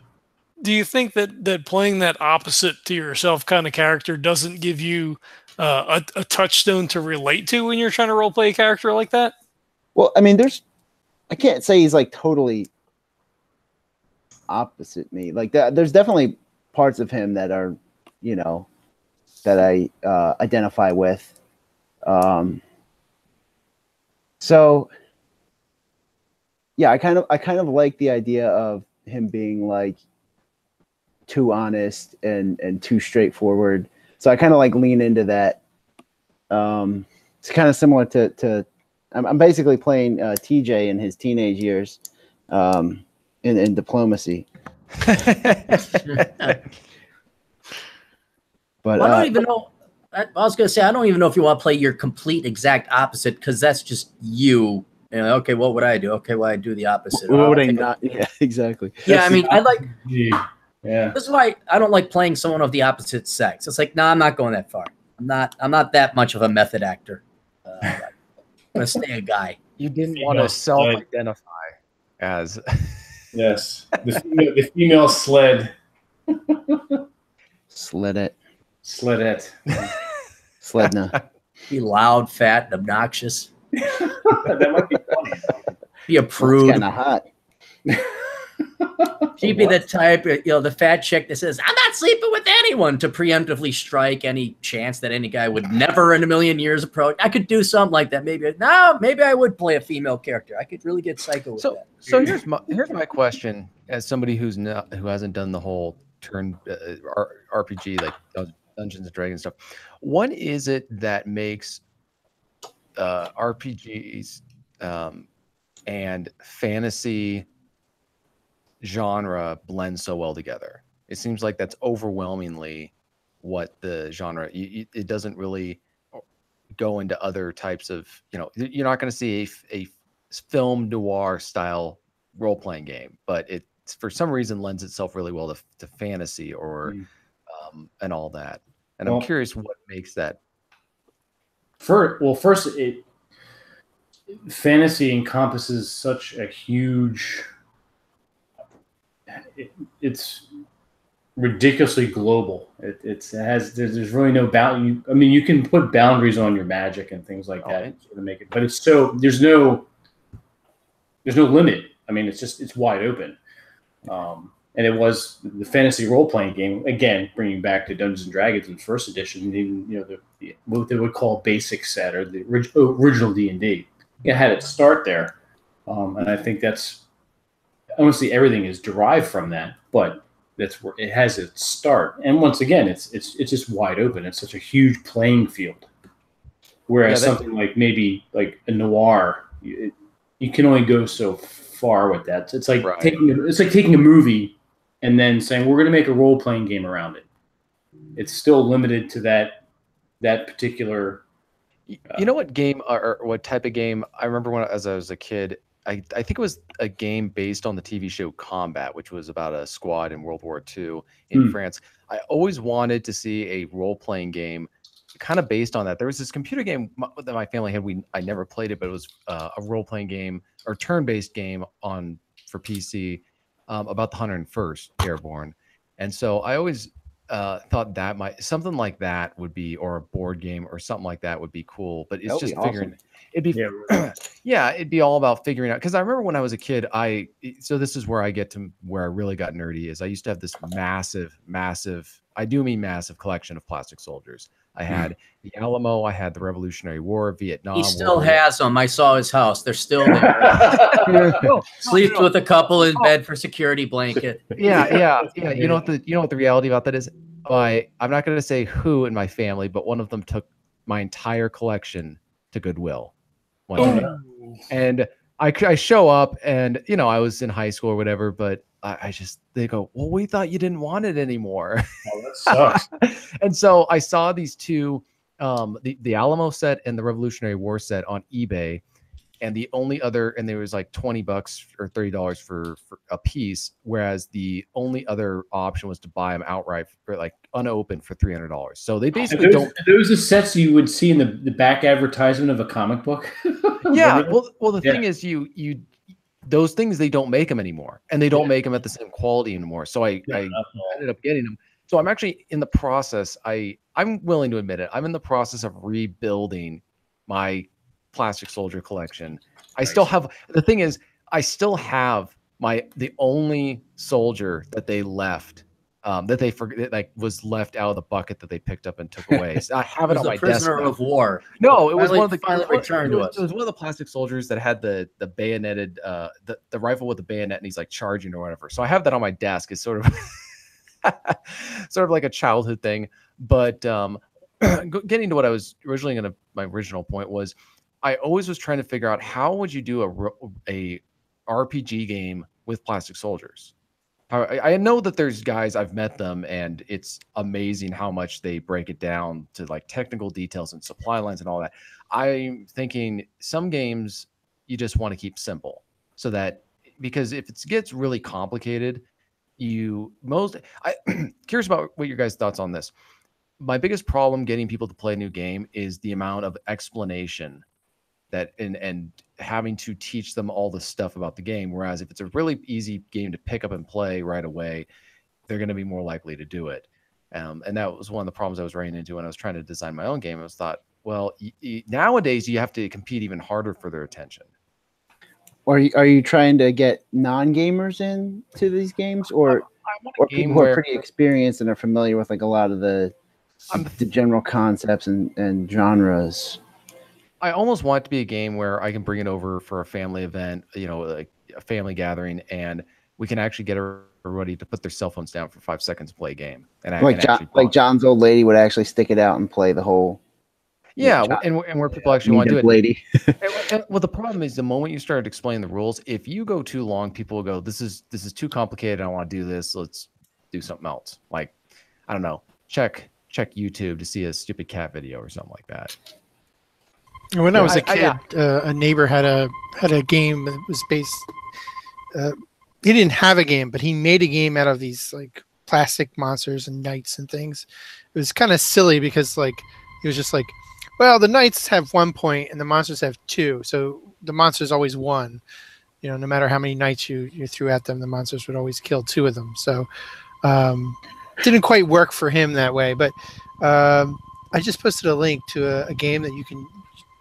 Do you think that playing that opposite to yourself kind of character doesn't give you a touchstone to relate to when you're trying to role play a character like that?
Well, I mean, I can't say he's like totally opposite me. Like there's definitely parts of him that are, that I identify with. So yeah, I kind of like the idea of him being like too honest and too straightforward. So I kind of like lean into that. It's kind of similar to I'm basically playing TJ in his teenage years in diplomacy. But
I don't even know. I was going to say, I don't even know if you want to play your complete exact opposite, because that's just you. Okay, what would I do? Okay, well, I do the opposite.
What would I not? Yeah, exactly.
Yeah, I mean, I like.
Yeah.
This is why I don't like playing someone of the opposite sex. It's like, no, I'm not going that far. I'm not that much of a method actor. I'm gonna stay a guy.
You didn't want to self-identify as.
Yes, the female sled.
Sledette.
Sledna.
Be loud, fat, and obnoxious.
That might be funny.
Be a prude.
Kind of hot.
She'd be the type, the fat chick that says, I'm not sleeping with anyone, to preemptively strike any chance that any guy would never in a million years approach. I could do something like that. Maybe I would play a female character. I could really get psycho with that.
So here's my question, as somebody who hasn't done the whole turn RPG like Dungeons and Dragons stuff. What is it that makes RPGs and fantasy genre blend so well together? It seems like that's overwhelmingly what the genre. It doesn't really go into other types of. You're not going to see a film noir style role playing game, but it for some reason lends itself really well to fantasy or and all that. And I'm curious what makes that.
First, fantasy encompasses such a huge. It's ridiculously global. There's really no bound. I mean, you can put boundaries on your magic and things like that to make it, but there's no limit. I mean, it's wide open. and it was the fantasy role playing game. Again, bringing back to Dungeons and Dragons in first edition, even what they would call basic set or the original D&D. It had its start there, and I think that's honestly everything is derived from that, but that's where it has its start. And once again, it's just wide open. It's such a huge playing field. Whereas something like maybe like a noir, you can only go so far with that. It's like taking a movie and then saying we're going to make a role playing game around it. It's still limited to that particular.
You know what game or what type of game? I remember as I was a kid, I think it was a game based on the TV show Combat, which was about a squad in World War II in France. I always wanted to see a role playing game kind of based on that. There was this computer game that my family had. I never played it, but it was a role playing game or turn based game for PC about the 101st Airborne. And so I always thought that something like that would be, or a board game or something like that would be cool. But it's just figuring. Awesome. It'd be it'd be all about figuring out. Because I remember when I was a kid, so this is where I get to where I really got nerdy. Is I used to have this massive collection of plastic soldiers. I had the Alamo. I had the Revolutionary War, Vietnam.
He still has them. I saw his house. They're still there. Sleeps with a couple in bed for security blanket.
Yeah. You know what the reality about that is? I'm not going to say who in my family, but one of them took my entire collection to Goodwill one day. And I show up, and I was in high school or whatever, but they go, well, we thought you didn't want it anymore.
Oh, that sucks.
And so I saw these two, the Alamo set and the Revolutionary War set on eBay, and the only other, and there was like $20 or $30 for a piece, whereas the only other option was to buy them outright for like unopened for $300. So they basically don't.
Are those the sets you would see in the back advertisement of a comic book?
Yeah. Well, the thing is, those things, they don't make them anymore, and they don't make them at the same quality anymore. So I ended up getting them. So I'm actually in the process. I'm willing to admit it. I'm in the process of rebuilding my plastic soldier collection. I still have, the thing is, I still have the only soldier that they left, that they forget, like was left out of the bucket that they picked up and took away. So I have it on my desk.
Prisoner of war.
No, it was one of the
returned to us.
It was one of the plastic soldiers that had the bayoneted, the rifle with the bayonet, and he's like charging or whatever. So I have that on my desk. It's sort of like a childhood thing. But getting to what I was originally my original point was, I always was trying to figure out how would you do a RPG game with plastic soldiers. I know that there's guys, I've met them, and it's amazing how much they break it down to like technical details and supply lines and all that. I'm thinking some games you just want to keep simple, so that, because if it gets really complicated, curious about what your guys' thoughts on this. My biggest problem getting people to play a new game is the amount of explanation and having to teach them all the stuff about the game. Whereas if it's a really easy game to pick up and play right away, they're going to be more likely to do it. And that was one of the problems I was running into when I was trying to design my own game. I was thought, well, nowadays you have to compete even harder for their attention.
Or are you trying to get non-gamers into these games, or people who are pretty experienced and are familiar with like a lot of the general concepts and genres?
I almost want it to be a game where I can bring it over for a family event, like a family gathering, and we can actually get everybody to put their cell phones down for 5 seconds and play a game. And
like John's old lady would actually stick it out and play the whole.
Yeah, and where people actually want to do it.
Lady.
Well, the problem is the moment you start explaining the rules, if you go too long, people will go, "This is too complicated. I don't want to do this. Let's do something else." Like, I don't know, check YouTube to see a stupid cat video or something like that.
When I was a kid, a neighbor had a game that was based. He didn't have a game, but he made a game out of these like plastic monsters and knights and things. It was kind of silly because like he was just like, well, the knights have 1 point and the monsters have 2, so the monsters always won. No matter how many knights you threw at them, the monsters would always kill 2 of them. So didn't quite work for him that way. But I just posted a link to a game that you can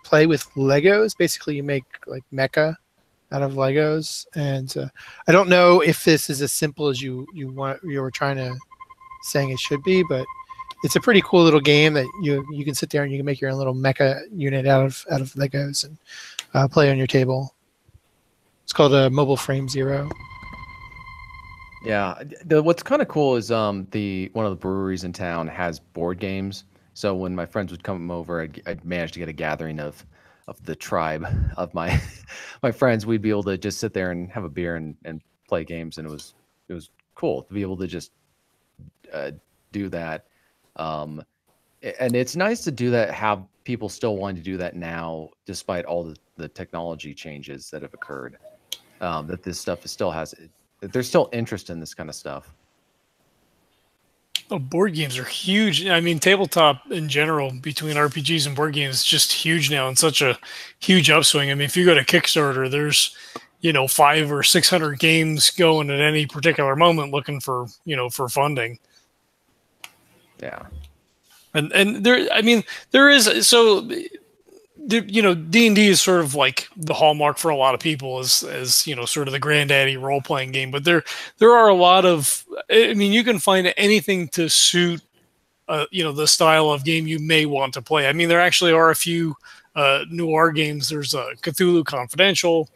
play with Legos. Basically, you make like mecha out of Legos, and I don't know if this is as simple as you were trying to saying it should be, but it's a pretty cool little game that you can sit there and you can make your own little mecha unit out of Legos and play on your table. It's called a Mobile Frame Zero.
Yeah, what's kind of cool is one of the breweries in town has board games. So when my friends would come over, I'd manage to get a gathering of the tribe of my my friends. We'd be able to just sit there and have a beer and play games, and it was cool to be able to just do that. And it's nice to do that. Have people still wanting to do that now, despite all the technology changes that have occurred. That this stuff still has. There's still interest in this kind of stuff.
Oh, board games are huge. I mean, tabletop in general, between RPGs and board games, is just huge now and such a huge upswing. I mean, if you go to Kickstarter, there's 500 or 600 games going at any particular moment looking for for funding.
Yeah,
and there, I mean, there is so. D&D is sort of like the hallmark for a lot of people as sort of the granddaddy role-playing game. But there are a lot of, I mean, you can find anything to suit, the style of game you may want to play. I mean, there actually are a few noir games. There's Cthulhu Confidential,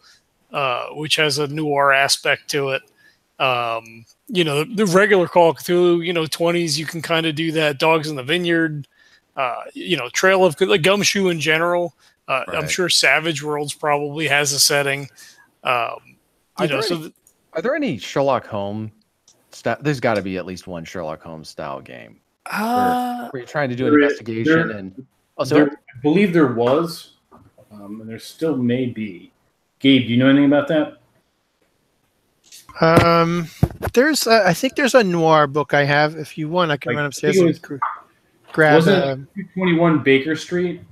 which has a noir aspect to it. The regular Call of Cthulhu, 20s, you can kind of do that. Dogs in the Vineyard. Trail of like Gumshoe in general. Right. I'm sure Savage Worlds probably has a setting.
Are there any Sherlock Holmes? There's got to be at least one Sherlock Holmes style game where you're trying to do an investigation.
I believe there was, and there still may be. Gabe, do you know anything about that?
I think there's a noir book I have. If you want, I can run upstairs and grab.
Was it 221 Baker Street?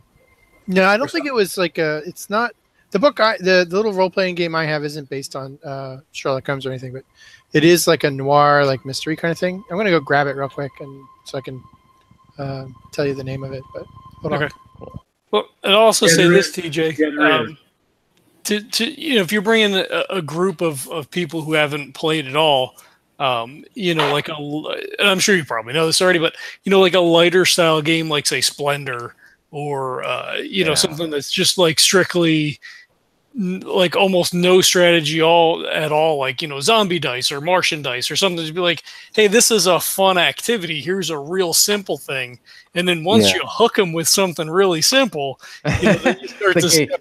No, I don't think it was like it's not the book. The little role playing game I have isn't based on Sherlock Holmes or anything, but it is like a noir, like mystery kind of thing. I'm gonna go grab it real quick, and so I can tell you the name of it. But hold on.
Cool. Well, and I'll also say this, TJ. If you're bringing a group of people who haven't played at all. And I'm sure you probably know this already, but like a lighter style game, like say Splendor, or something that's just like strictly like almost no strategy at all, like zombie dice or Martian dice or something, to be like, hey, this is a fun activity. Here's a real simple thing, and then once you hook them with something really simple, then you start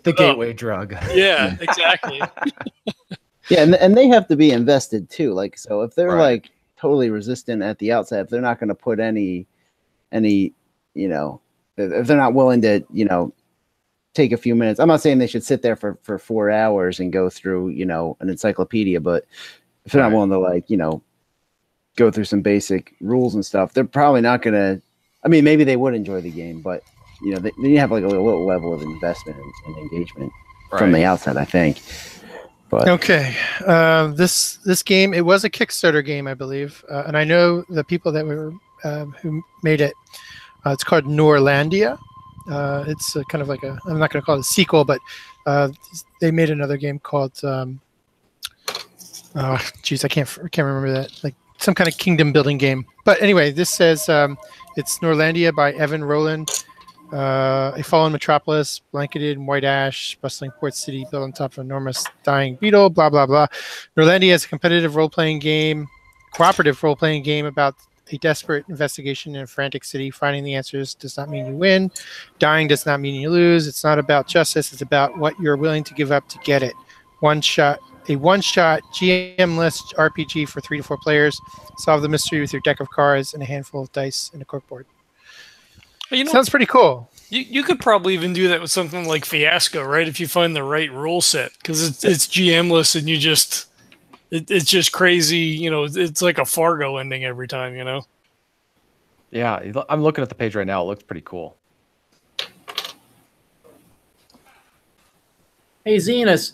the gateway drug.
Yeah, exactly.
Yeah, and they have to be invested too. Like, so if they're like totally resistant at the outset, if they're not going to put any, if they're not willing to, take a few minutes. I'm not saying they should sit there for 4 hours and go through, an encyclopedia, but if they're not willing to go through some basic rules and stuff, they're probably not going to. I mean, maybe they would enjoy the game, but they need to have like a little level of investment and engagement from the outset, I think. But.
Okay, this game, it was a Kickstarter game, I believe, and I know the people that were who made it. It's called Norlandia. It's kind of like I'm not going to call it a sequel, but they made another game called I can't remember that, like some kind of kingdom building game. But anyway, this says it's Norlandia by Evan Rowland. A fallen metropolis, blanketed in white ash, bustling port city built on top of an enormous dying beetle, blah, blah, blah. Norlandia is a competitive role-playing game, cooperative role-playing game about a desperate investigation in a frantic city. Finding the answers does not mean you win. Dying does not mean you lose. It's not about justice. It's about what you're willing to give up to get it. A one-shot GM-less RPG for 3 to 4 players. Solve the mystery with your deck of cards and a handful of dice and a corkboard. Sounds pretty cool.
You could probably even do that with something like Fiasco, right? If you find the right rule set, because it's GM-less and you just it's just crazy. It's like a Fargo ending every time.
Yeah, I'm looking at the page right now. It looks pretty cool.
Hey, Zenas,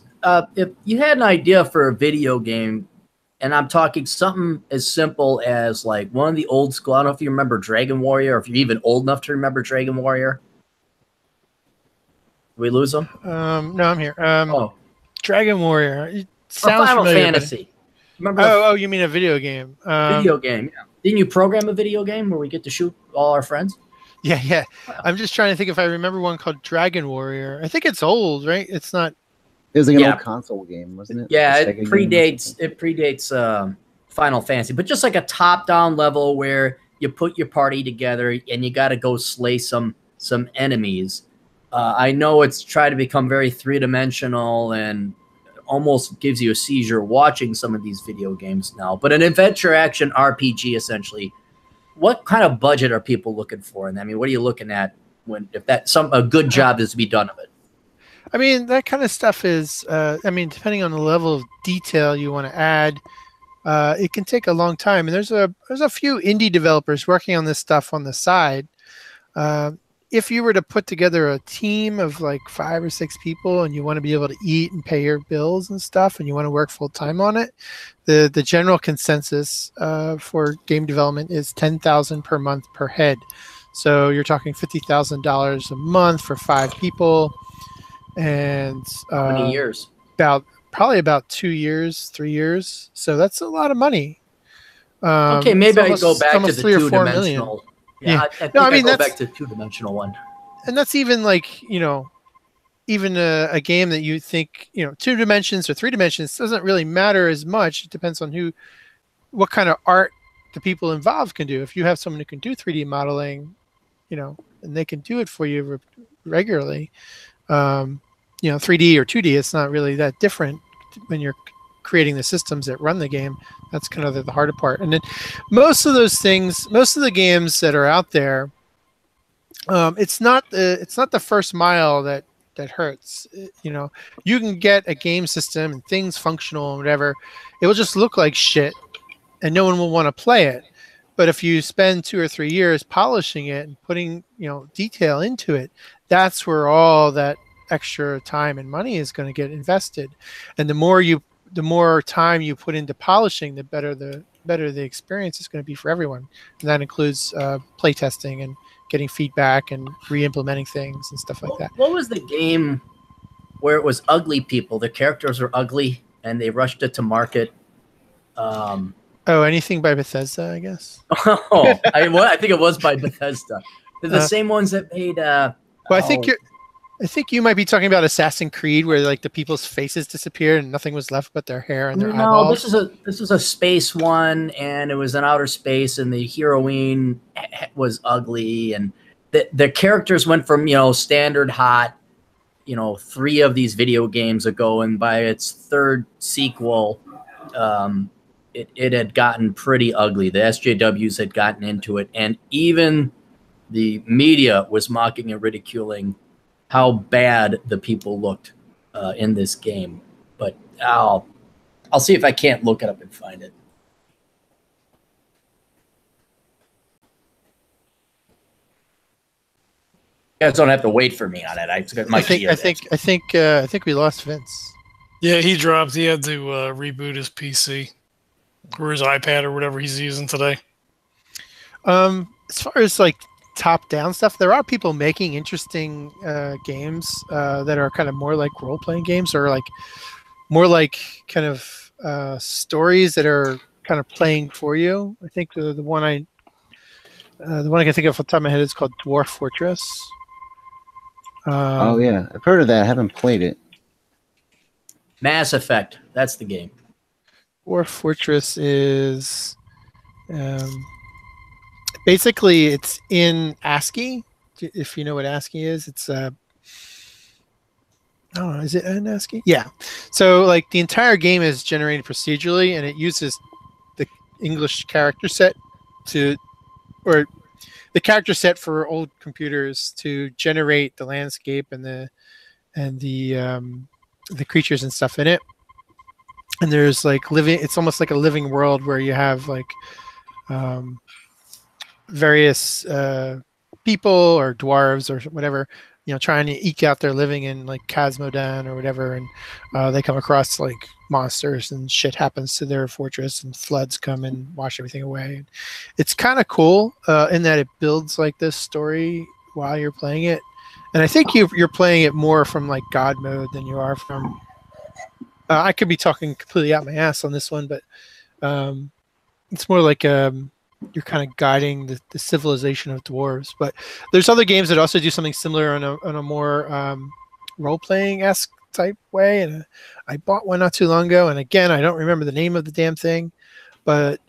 if you had an idea for a video game, and I'm talking something as simple as like one of the old school, I don't know if you remember Dragon Warrior, or if you're even old enough to remember Dragon Warrior. Did we lose him?
No, I'm here. Dragon Warrior. It
Or
sounds
Final
familiar.
Fantasy. Remember
Oh, you mean a video game?
video game? Yeah. Didn't you program a video game where we get to shoot all our friends?
Yeah.
Wow.
I'm just trying to think if I remember one called Dragon Warrior. I think it's old, right? It's not.
It was like an
Yeah.
old console game, wasn't it?
Yeah,
Like a
it
Sega game or
predates
something?
it predates Final Fantasy, but just like a top-down level where you put your party together and you got to go slay some enemies. I know it's tried to become very three-dimensional and almost gives you a seizure watching some of these video games now. But an adventure action RPG, essentially. What kind of budget are people looking for? And I mean, what are you looking at when if that a good job is to be done of it?
I mean, that kind of stuff is. I mean, depending on the level of detail you want to add, it can take a long time. And there's a few indie developers working on this stuff on the side. If you were to put together a team of like 5 or 6 people and you want to be able to eat and pay your bills and stuff and you want to work full time on it, the general consensus for game development is $10,000 per month per head. So you're talking $50,000 a month for 5 people, and
How many years?
probably about 2 years, 3 years. So that's a lot of money.
Okay, maybe I go back to
almost
the
3 or 4 million.
two-dimensional.
Yeah.
I think
No, I
I
mean,
go
that's-
back to the two-dimensional one.
And that's even like, even a game that you think, 2 dimensions or 3 dimensions doesn't really matter as much. It depends on what kind of art the people involved can do. If you have someone who can do 3D modeling, and they can do it for you regularly, 3D or 2D, it's not really that different when you're creating the systems that run the game. That's kind of the harder part. And then most of the games that are out there, it's not the first mile that hurts. You can get a game system and things functional and whatever. It will just look like shit, and no one will want to play it. But if you spend 2 or 3 years polishing it and putting detail into it, that's where all that extra time and money is going to get invested. And the more time you put into polishing, the better the experience is going to be for everyone. And that includes play testing and getting feedback and re-implementing things and stuff like that.
What was the game where it was ugly people? The characters were ugly and they rushed it to market.
Anything by Bethesda, I guess.
I think it was by Bethesda. They're the same ones that made.
Well, I think you might be talking about Assassin's Creed, where like the people's faces disappeared and nothing was left but their hair and their eyeballs.
This is a space one, and it was in outer space, and the heroine was ugly, and the characters went from standard hot, 3 of these video games ago, and by its 3rd sequel, it had gotten pretty ugly. The SJWs had gotten into it, and even the media was mocking and ridiculing how bad the people looked in this game. But I'll see if I can't look it up and find it. You guys don't have to wait for me on it. I
think we lost Vince.
Yeah, he dropped. He had to reboot his PC or his iPad or whatever he's using today.
As far as like top-down stuff, there are people making interesting games that are kind of more like role-playing games, or like more like kind of stories that are kind of playing for you. I think the one I can think of off the top of my head is called Dwarf Fortress.
Oh yeah, I've heard of that. I haven't played it.
Mass Effect. That's the game.
Dwarf Fortress is basically it's in ASCII. If you know what ASCII is, it's is it in ASCII? Yeah. So like the entire game is generated procedurally, and it uses the English character set or the character set for old computers to generate the landscape and the creatures and stuff in it. And there's like it's almost like a living world where you have like various people or dwarves or whatever, trying to eke out their living in like Casmodan or whatever. And they come across like monsters and shit happens to their fortress and floods come and wash everything away. And it's kind of cool in that it builds like this story while you're playing it. And I think you're playing it more from like God mode than you are from I could be talking completely out my ass on this one, but it's more like you're kind of guiding the civilization of dwarves. But there's other games that also do something similar on a more role-playing esque type way. And I bought one not too long ago, and again, I don't remember the name of the damn thing, but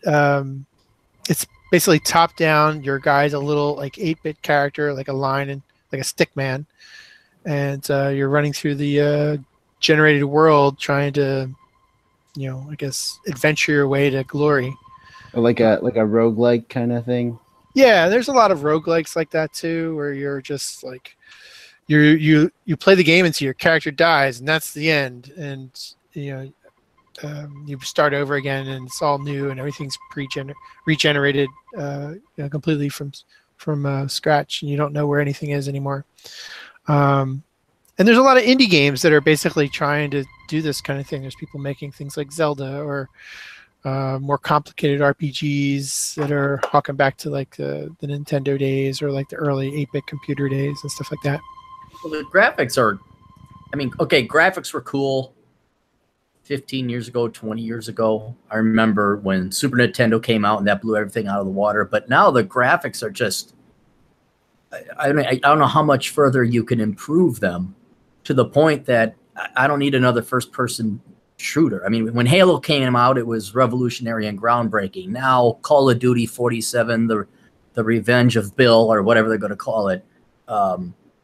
it's basically top down. Your guy's a little like 8-bit character, like a line and like a stick man, and you're running through the generated world trying to, I guess, adventure your way to glory.
Like a roguelike kind of thing.
Yeah, there's a lot of roguelikes like that too, where you're just like you play the game until your character dies, and that's the end. And you start over again, and it's all new, and everything's regenerated completely from scratch, and you don't know where anything is anymore. And there's a lot of indie games that are basically trying to do this kind of thing. There's people making things like Zelda or more complicated RPGs that are harking back to like the Nintendo days or like the early 8-bit computer days and stuff like that.
Well, the graphics are, okay, graphics were cool 15 years ago, 20 years ago. I remember when Super Nintendo came out and that blew everything out of the water. But now the graphics are just, I don't know how much further you can improve them to the point that I don't need another first-person shooter. I mean, when Halo came out, it was revolutionary and groundbreaking. Now, Call of Duty 47, the Revenge of Bill, or whatever they're going to call it,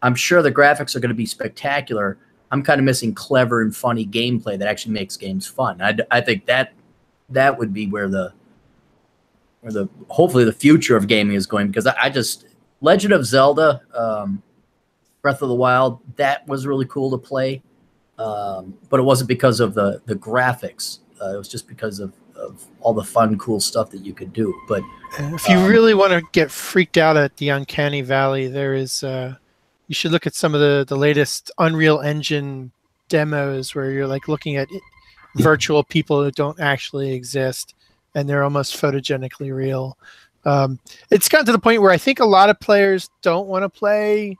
I'm sure the graphics are going to be spectacular. I'm kind of missing clever and funny gameplay that actually makes games fun. I think that would be where hopefully the future of gaming is going, because I just Legend of Zelda, Breath of the Wild, that was really cool to play, but it wasn't because of the graphics. It was just because of all the fun, cool stuff that you could do. But
if you really want to get freaked out at the Uncanny Valley, there is you should look at some of the latest Unreal Engine demos where you're like looking at virtual people that don't actually exist, and they're almost photogenically real. It's gotten to the point where I think a lot of players don't want to play.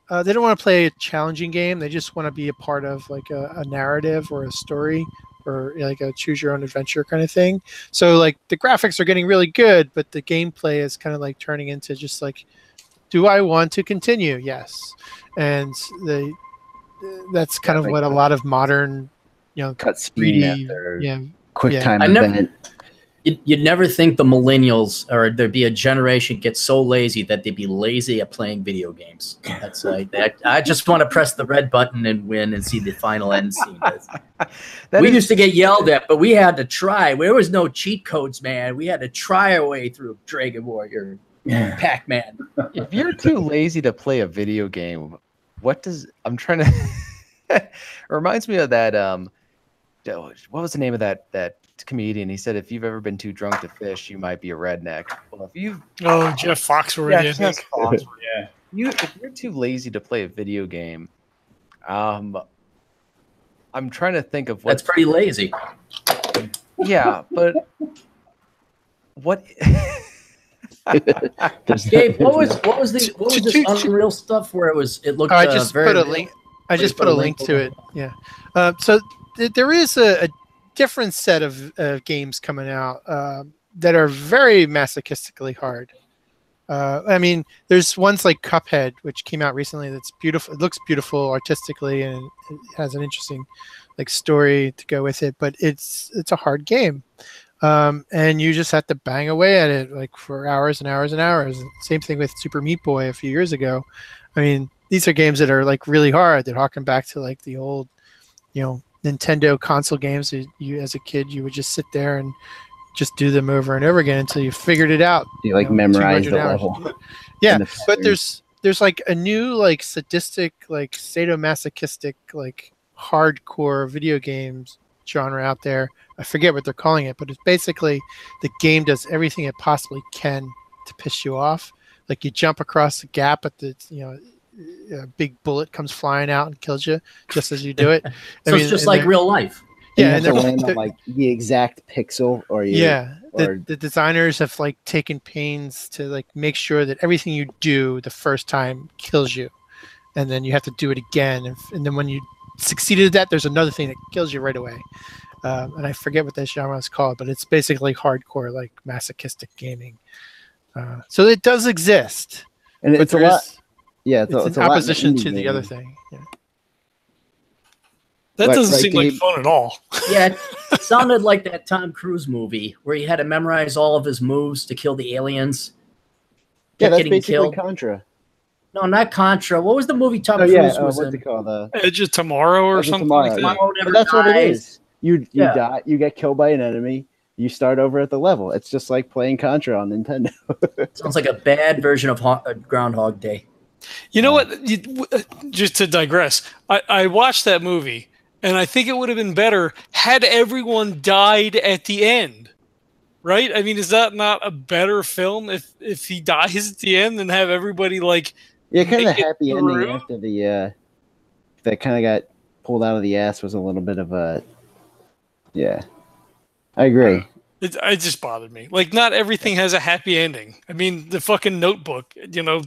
They don't want to play a challenging game. They just want to be a part of like a narrative or a story or like a choose your own adventure kind of thing. So like the graphics are getting really good, but the gameplay is kind of like turning into just like, do I want to continue? Yes. And that's kind of what a lot of modern,
cutscene, quick time event.
You'd never think the millennials or there'd be a generation get so lazy that they'd be lazy at playing video games. That's like that. I just want to press the red button and win and see the final end scene. We used to get yelled at, but we had to try. There was no cheat codes, man. We had to try our way through Dragon Warrior, Pac-Man.
If you're too lazy to play a video game, I'm trying to it reminds me of that what was the name of that comedian? He said, if you've ever been too drunk to fish, you might be a redneck. Well,
Jeff Foxworthy.
Yeah, Jeff Foxworthy. Yeah. If you're too lazy to play a video game, I'm trying to think of what.
That's pretty lazy.
Yeah, but what?
Gabe, what was this Unreal stuff where it looked?
I just put a link. I just put a link to it. Yeah. So there is a different set of games coming out that are very masochistically hard. I mean, there's ones like Cuphead, which came out recently. That's beautiful. It looks beautiful artistically, and it has an interesting like story to go with it. But it's a hard game, and you just have to bang away at it like for hours and hours and hours. Same thing with Super Meat Boy a few years ago. I mean, these are games that are like really hard. They're harking back to like the old, Nintendo console games. You as a kid, you would just sit there and just do them over and over again until you figured it out.
You memorize the level.
Yeah, but there's like a new like sadistic, like sadomasochistic, like hardcore video games genre out there. I forget what they're calling it, but it's basically the game does everything it possibly can to piss you off. Like you jump across the gap at the a big bullet comes flying out and kills you just as you do it.
So it's just like real life.
Yeah, and land on like the exact pixel, or
the designers have like taken pains to like make sure that everything you do the first time kills you, and then you have to do it again, and then when you succeeded at that, there's another thing that kills you right away. And I forget what that genre is called, but it's basically hardcore, like masochistic gaming. So it does exist,
And
but
it's a lot. Yeah,
it's
a
in
lot in the
opposition
indie
to the other
gaming.
thing. Yeah.
That
Right,
doesn't
right,
seem like
Gabe?
fun at all.
Yeah, it sounded like that Tom Cruise movie where he had to memorize all of his moves to kill the aliens.
Yeah,
Kept
that's
getting
basically
killed.
Contra.
No, not Contra. What was the movie Tom
Oh
Cruise
yeah,
was
what's
in?
it called?
Edge of Tomorrow or
Edge of
something
Tomorrow,
like that.
yeah.
Tomorrow
But
Never
that's what it
Dies.
is. You
Yeah.
die, you get killed by an enemy. You start over at the level. It's just like playing Contra on Nintendo.
Sounds like a bad version of Groundhog Day.
You know what? Just to digress, I watched that movie, and I think it would have been better had everyone died at the end. Right? I mean, is that not a better film if he dies at the end than have everybody like?
Yeah, kind of the
make it
happy ending
through?
after the that kind of got pulled out of the ass was a little bit of a yeah. I agree.
It just bothered me. Like, not everything has a happy ending. I mean, the fucking Notebook. You know,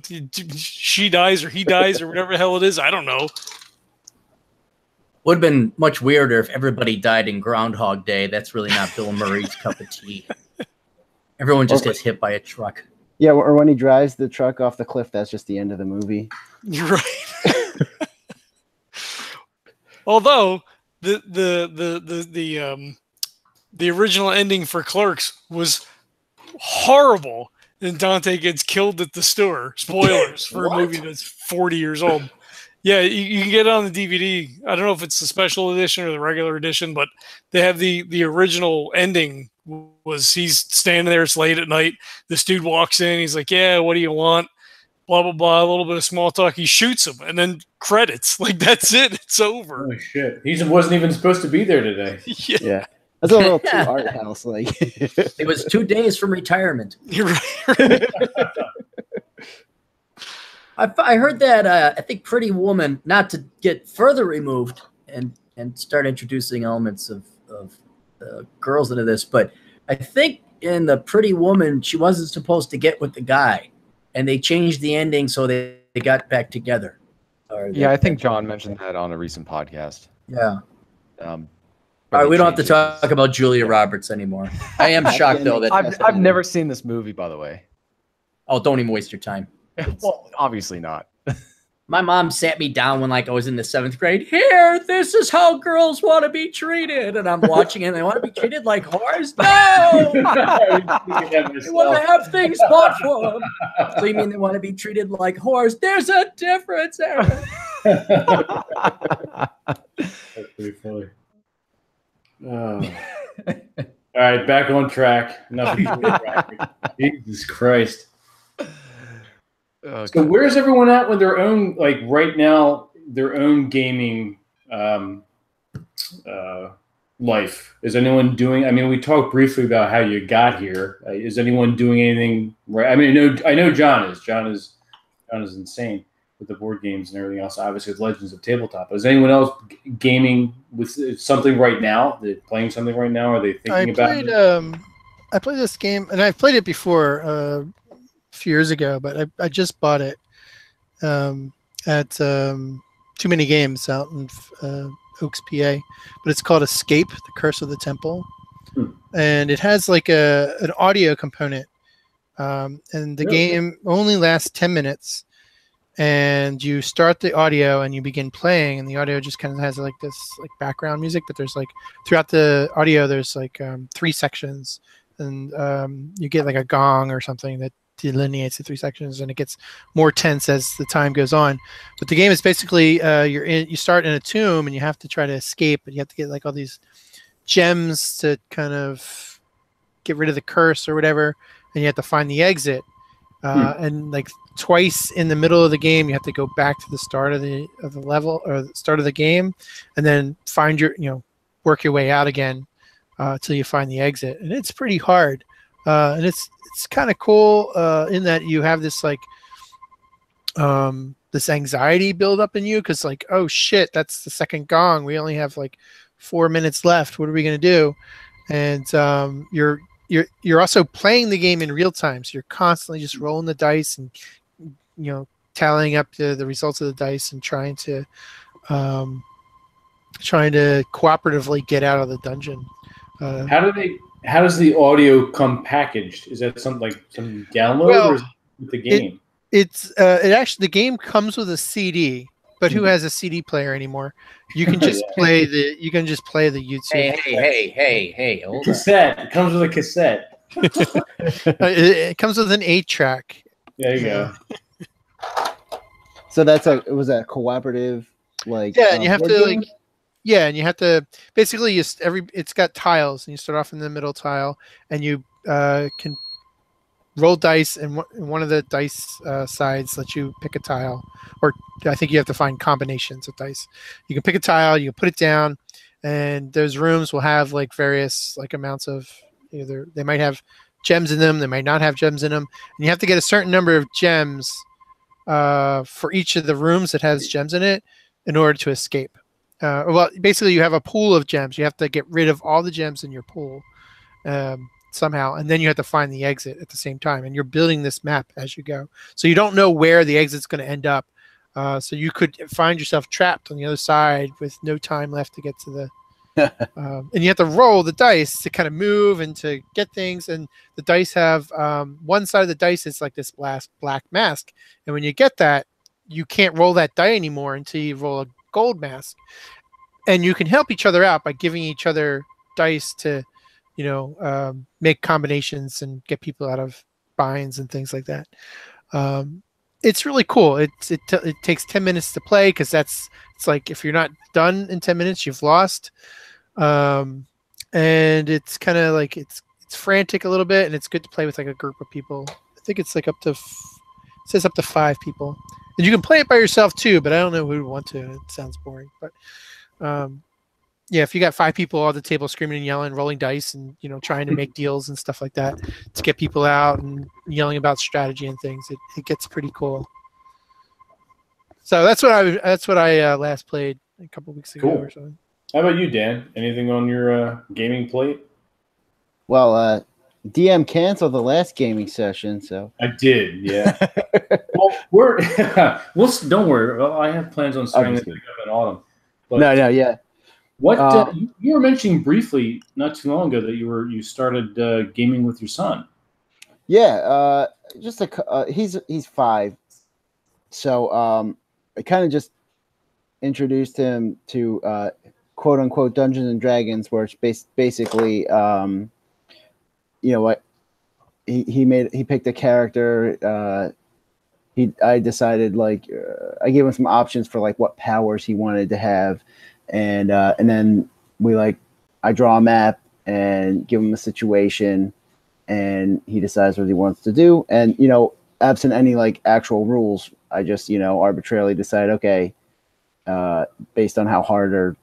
she dies or he dies or whatever the hell it is. I don't know.
Would have been much weirder if everybody died in Groundhog Day. That's really not Bill Murray's cup of tea. Everyone just gets hit by a truck.
Yeah, or when he drives the truck off the cliff, that's just the end of the movie.
You're right. Although the original ending for Clerks was horrible, and Dante gets killed at the store. Spoilers for a movie that's 40 years old. Yeah, you can get it on the DVD. I don't know if it's the special edition or the regular edition, but they have the original ending. Was he's standing there, it's late at night. This dude walks in, he's like, "Yeah, what do you want?" Blah blah blah. A little bit of small talk. He shoots him, and then credits. Like, that's it. It's over.
Oh shit! He wasn't even supposed to be there today.
Yeah,
Yeah. That's a little too art house like.
It was 2 days from retirement.
you're right.
I heard that I think Pretty Woman, not to get further removed and start introducing elements of girls into this, but I think in the Pretty Woman she wasn't supposed to get with the guy, and they changed the ending so they got back together.
Yeah, I think John mentioned that on a recent podcast.
Yeah.
All
All right, we don't have to talk about Julia Roberts anymore. I am shocked though that
I've never seen this movie, by the way.
oh, don't even waste your time.
Well, obviously not.
My mom sat me down when like I was in the 7th grade. Here, this is how girls want to be treated, and I'm watching it. And they want to be treated like whores. No, they want to have things bought for them. So you mean they want to be treated like whores? There's a difference, Aaron.
That's pretty funny. Oh. All right, back on track. Nothing. Jesus Christ. So where's everyone at with their own, like right now, their own gaming life? Is anyone doing? I mean, we talked briefly about how you got here. Is anyone doing anything? Right? I mean, I know John is. John is insane with the board games and everything else. Obviously, with Legends of Tabletop. Is anyone else gaming with something right now? They're playing something right now? Are they thinking about it?
I played this game, and I've played it before a few years ago, but I just bought it at Too Many Games out in Oaks, PA. But it's called Escape: The Curse of the Temple, and it has like an audio component. And the game only lasts 10 minutes. And you start the audio and you begin playing, and the audio just kind of has like this like background music, but there's like throughout the audio there's like 3 sections, and you get like a gong or something that delineates the 3 sections, and it gets more tense as the time goes on. But the game is basically you start in a tomb and you have to try to escape, but you have to get like all these gems to kind of get rid of the curse or whatever, and you have to find the exit. And like twice in the middle of the game, you have to go back to the start of the level or the start of the game, and then find work your way out again till you find the exit. And it's pretty hard, and it's kind of cool in that you have this like this anxiety build up in you, because like, oh shit, that's the second gong. We only have like 4 minutes left. What are we gonna do? And you're also playing the game in real time, so you're constantly just rolling the dice and tallying up the results of the dice and trying to trying to cooperatively get out of the dungeon.
How does the audio come packaged? Is that something like some download, or is it with the game?
It actually, the game comes with a CD, but who has a CD player anymore? You can just play the YouTube.
Hey! Hold on.
Cassette. It comes with a cassette.
It comes with an 8-track.
There you go.
So it was a cooperative, like,
yeah, and you have
board
to
game?
like, yeah, and you have to basically it's got tiles, and you start off in the middle tile, and you can roll dice, and one of the dice sides lets you pick a tile, or I think you have to find combinations of dice. You can pick a tile, you can put it down, and those rooms will have like various like amounts of either they might have gems in them, they might not have gems in them, and you have to get a certain number of gems for each of the rooms that has gems in it in order to escape. Well, basically, you have a pool of gems. You have to get rid of all the gems in your pool. Somehow, and then you have to find the exit at the same time, and you're building this map as you go, so you don't know where the exit's going to end up, so you could find yourself trapped on the other side with no time left to get to the and you have to roll the dice to kind of move and to get things, and the dice have one side of the dice is like this black mask, and when you get that, you can't roll that die anymore until you roll a gold mask, and you can help each other out by giving each other dice to make combinations and get people out of binds and things like that. It's really cool. It takes 10 minutes to play, because it's like if you're not done in 10 minutes, you've lost. And it's kind of like it's frantic a little bit, and it's good to play with like a group of people. I think it's like it says up to 5 people, and you can play it by yourself too. But I don't know who would want to. It sounds boring, but yeah, if you got 5 people at the table screaming and yelling, rolling dice, and trying to make deals and stuff like that to get people out and yelling about strategy and things, it gets pretty cool. So that's what I last played a couple weeks ago or something.
How about you, Dan? Anything on your gaming plate?
Well, DM canceled the last gaming session, so
I did. Yeah. Well, don't worry. Well, I have plans on starting this up in autumn. But
no, yeah.
What you were mentioning briefly not too long ago that you started gaming with your son?
Yeah, just he's 5, so I kind of just introduced him to quote unquote Dungeons and Dragons, where it's basically what he picked a character. I decided I gave him some options for like what powers he wanted to have. And then I draw a map and give him a situation, and he decides what he wants to do. And, absent any like actual rules, I just, arbitrarily decide, okay, based on how hard or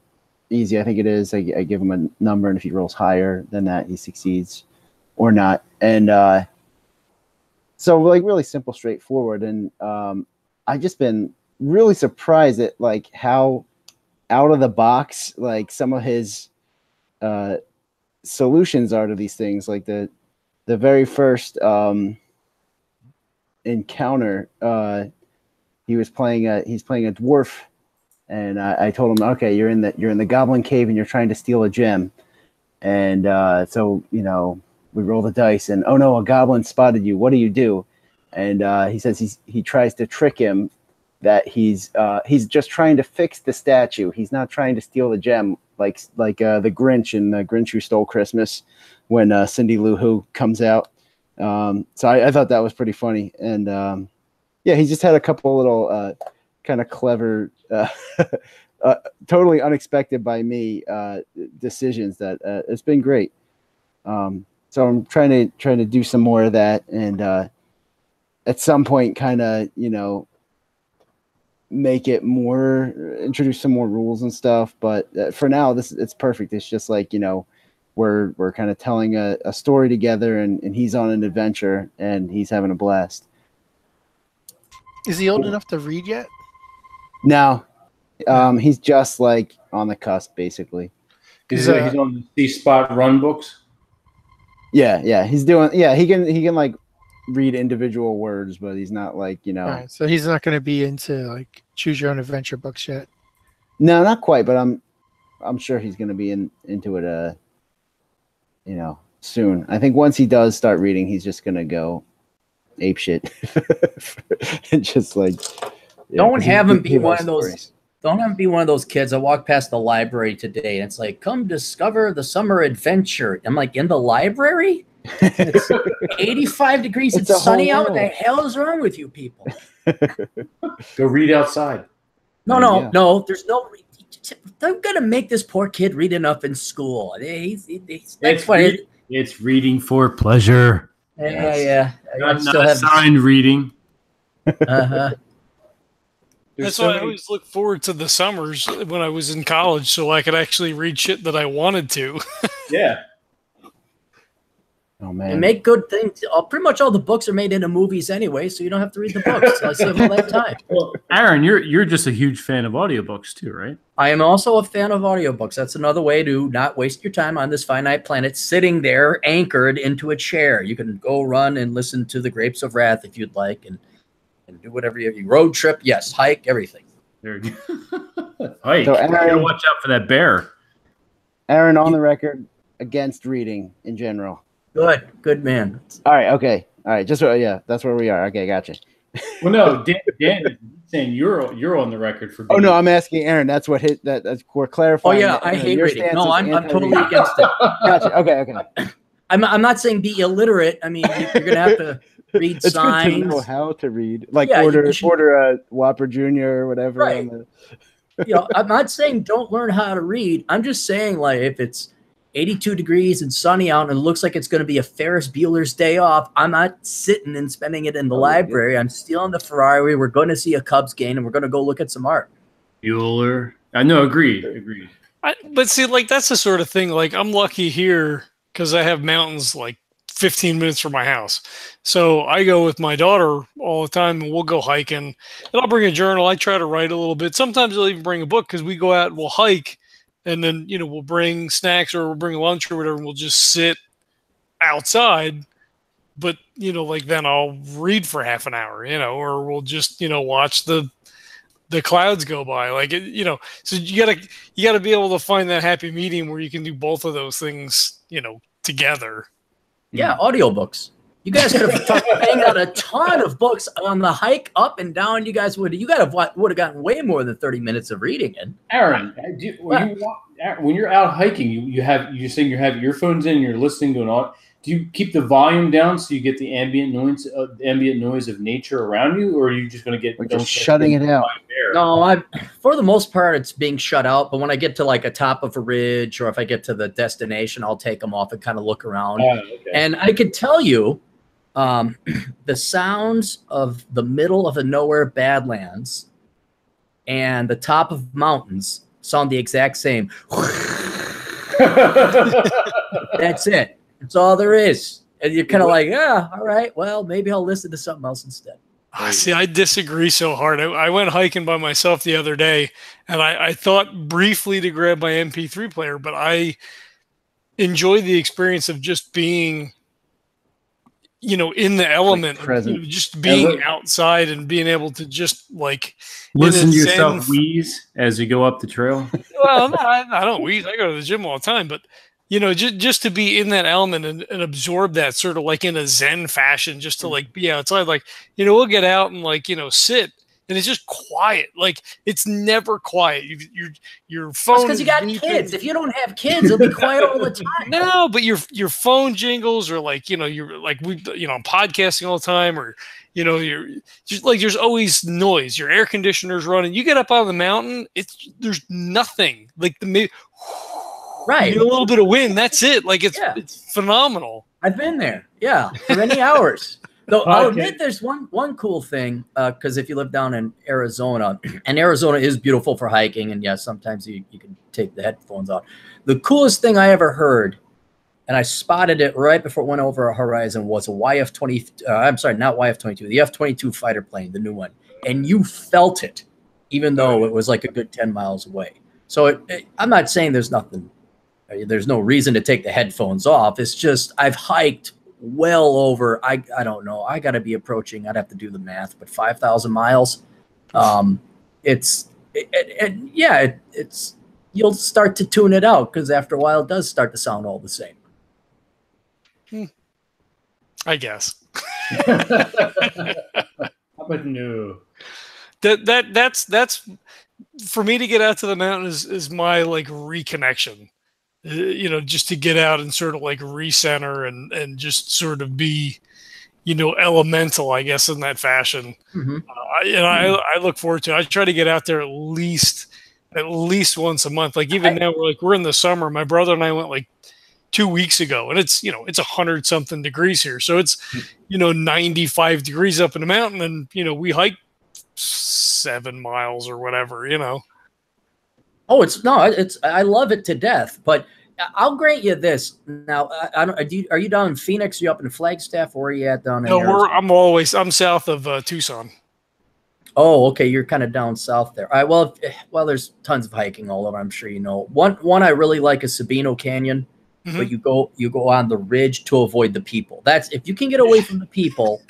easy I think it is, I give him a number. And if he rolls higher than that, he succeeds or not. And so like really simple, straightforward. And I've just been really surprised at like how out of the box like some of his solutions are to these things. Like the very first encounter, he's playing a dwarf, and I told him, okay, you're in the goblin cave and you're trying to steal a gem. And so we roll the dice, and oh no, a goblin spotted you. What do you do? And he says he tries to trick him that he's just trying to fix the statue. He's not trying to steal the gem, like the Grinch in The Grinch Who Stole Christmas, when Cindy Lou Who comes out. So I thought that was pretty funny. And yeah, he just had a couple little kind of clever, totally unexpected by me decisions that it's been great. So I'm trying to do some more of that, and at some point kind of make it more, introduce some more rules and stuff. But for now, it's perfect. It's just like, we're kind of telling a story together, and he's on an adventure and he's having a blast.
Is he old enough to read yet?
No. He's just like on the cusp, basically.
He's on the Spot run books.
Yeah. He's doing, he can like read individual words, but he's not like,
Right, so he's not going to be into like choose your own adventure books yet.
No, not quite, but I'm I'm sure he's going to be into it. Soon. I think once he does start reading, he's just going to go ape shit and just like. Yeah,
Don't have him be one
loves
of those.
stories.
Don't have him be one of those kids. I walked past the library today, and it's like, "Come discover the summer adventure." I'm like, in the library? It's 85 degrees. It's
a
sunny
whole
out. What the
world.
hell is wrong with you people?
Go read outside.
Yeah.
No. There's no. They're gonna make this poor kid read enough in school. That's why.
It's reading for pleasure.
Yeah.
Not assigned reading.
Uh-huh.
That's why I always look forward to the summers when I was in college, so I could actually read shit that I wanted to.
Yeah.
Oh man.
And make good things. Pretty much all the books are made into movies anyway, so you don't have to read the books. So I save all that time.
Well, Aaron, you're just a huge fan of audiobooks too, right?
I am also a fan of audiobooks. That's another way to not waste your time on this finite planet sitting there anchored into a chair. You can go run and listen to The Grapes of Wrath if you'd like and do whatever you road trip, yes, hike, everything.
There you go. Hike.
So,
You gotta watch out for that bear.
Aaron, on the record, against reading in general.
Good man.
All right, just that's where we are. Okay, gotcha.
Well, no, Dan is saying you're on the record for.
Oh no, I'm asking Aaron. That's what that's we're clarifying.
Oh yeah, I hate
your
reading.
stance
No,
is
I'm totally
anti-reading.
against it.
Gotcha. Okay.
I'm not saying be illiterate. I mean, you're gonna have to read
It's
signs.
good to know how to read. Like
Yeah,
order
you should-
order a Whopper Junior or whatever.
Right. I'm not saying don't learn how to read. I'm just saying, like, if it's 82 degrees and sunny out and it looks like it's going to be a Ferris Bueller's day off, I'm not sitting and spending it in the library. I'm stealing the Ferrari. We're going to see a Cubs game and we're going to go look at some art.
Bueller. I know. Agreed.
But see, like, that's the sort of thing, like, I'm lucky here because I have mountains like 15 minutes from my house. So I go with my daughter all the time and we'll go hiking. And I'll bring a journal. I try to write a little bit. Sometimes I'll even bring a book because we go out and we'll hike. And then, we'll bring snacks or we'll bring lunch or whatever, and we'll just sit outside. But, like then I'll read for half an hour, or we'll just, watch the clouds go by. Like, so you gotta be able to find that happy medium where you can do both of those things, together.
Yeah, audiobooks. You guys could have banged out a ton of books on the hike up and down. You guys would have gotten way more than 30 minutes of reading in.
Aaron, when you're out hiking, you're saying you have earphones in and you're listening to an audio. Do you keep the volume down so you get the ambient noise of nature around you, or are you just going to get
just shutting it out?
No, for the most part it's being shut out. But when I get to like a top of a ridge, or if I get to the destination, I'll take them off and kind of look around.
Okay.
And I could tell you, the sounds of the middle of the nowhere Badlands and the top of mountains sound the exact same. That's it. That's all there is. And you're kind of like, yeah, all right, well, maybe I'll listen to something else instead.
See, I disagree so hard. I went hiking by myself the other day, and I thought briefly to grab my MP3 player, but I enjoyed the experience of just being, in the element,
present.
Just being outside and being able to just like
listen to yourself wheeze as you go up the trail.
Well, no, I don't wheeze. I go to the gym all the time, but just to be in that element and absorb that sort of like in a Zen fashion, just to like be outside, like, we'll get out and like, sit and it's just quiet. Like it's never quiet. Your phone.
Because you got kids. If you don't have kids, it'll be quiet all the time.
No, but your phone jingles or like, you're like, I'm podcasting all the time or, you're just like, there's always noise. Your air conditioner's running. You get up on the mountain. There's nothing like
right.
A little bit of wind. That's it. Like it's phenomenal.
I've been there. Yeah. For many hours. Though I'll admit there's one cool thing, because if you live down in Arizona, and Arizona is beautiful for hiking, and yes, sometimes you can take the headphones off. The coolest thing I ever heard, and I spotted it right before it went over our horizon, was a YF-20. I'm sorry, not YF-22, the F-22 fighter plane, the new one, and you felt it, even though it was like a good 10 miles away. So I'm not saying there's no reason to take the headphones off. It's just I've hiked well over, I don't know, I got to be approaching, I'd have to do the math, but 5,000 miles. It's you'll start to tune it out because after a while it does start to sound all the same.
I guess.
How about no?
That's for me to get out to the mountain is my like reconnection. Just to get out and sort of like recenter and just sort of be, elemental, I guess, in that fashion.
Mm-hmm.
I look forward to it. I try to get out there at least once a month. Like even now we're in the summer. My brother and I went like 2 weeks ago, and it's 100 something degrees here. So it's 95 degrees up in the mountain, and we hiked 7 miles or whatever.
Oh, I love it to death, but I'll grant you this. Now, are you down in Phoenix? Are you up in Flagstaff, or are you at down in
No, I'm south of Tucson.
Oh, okay. You're kind of down south there. All right. Well, there's tons of hiking all over. I'm sure you know. One I really like is Sabino Canyon, but you go on the ridge to avoid the people. That's if you can get away from the people.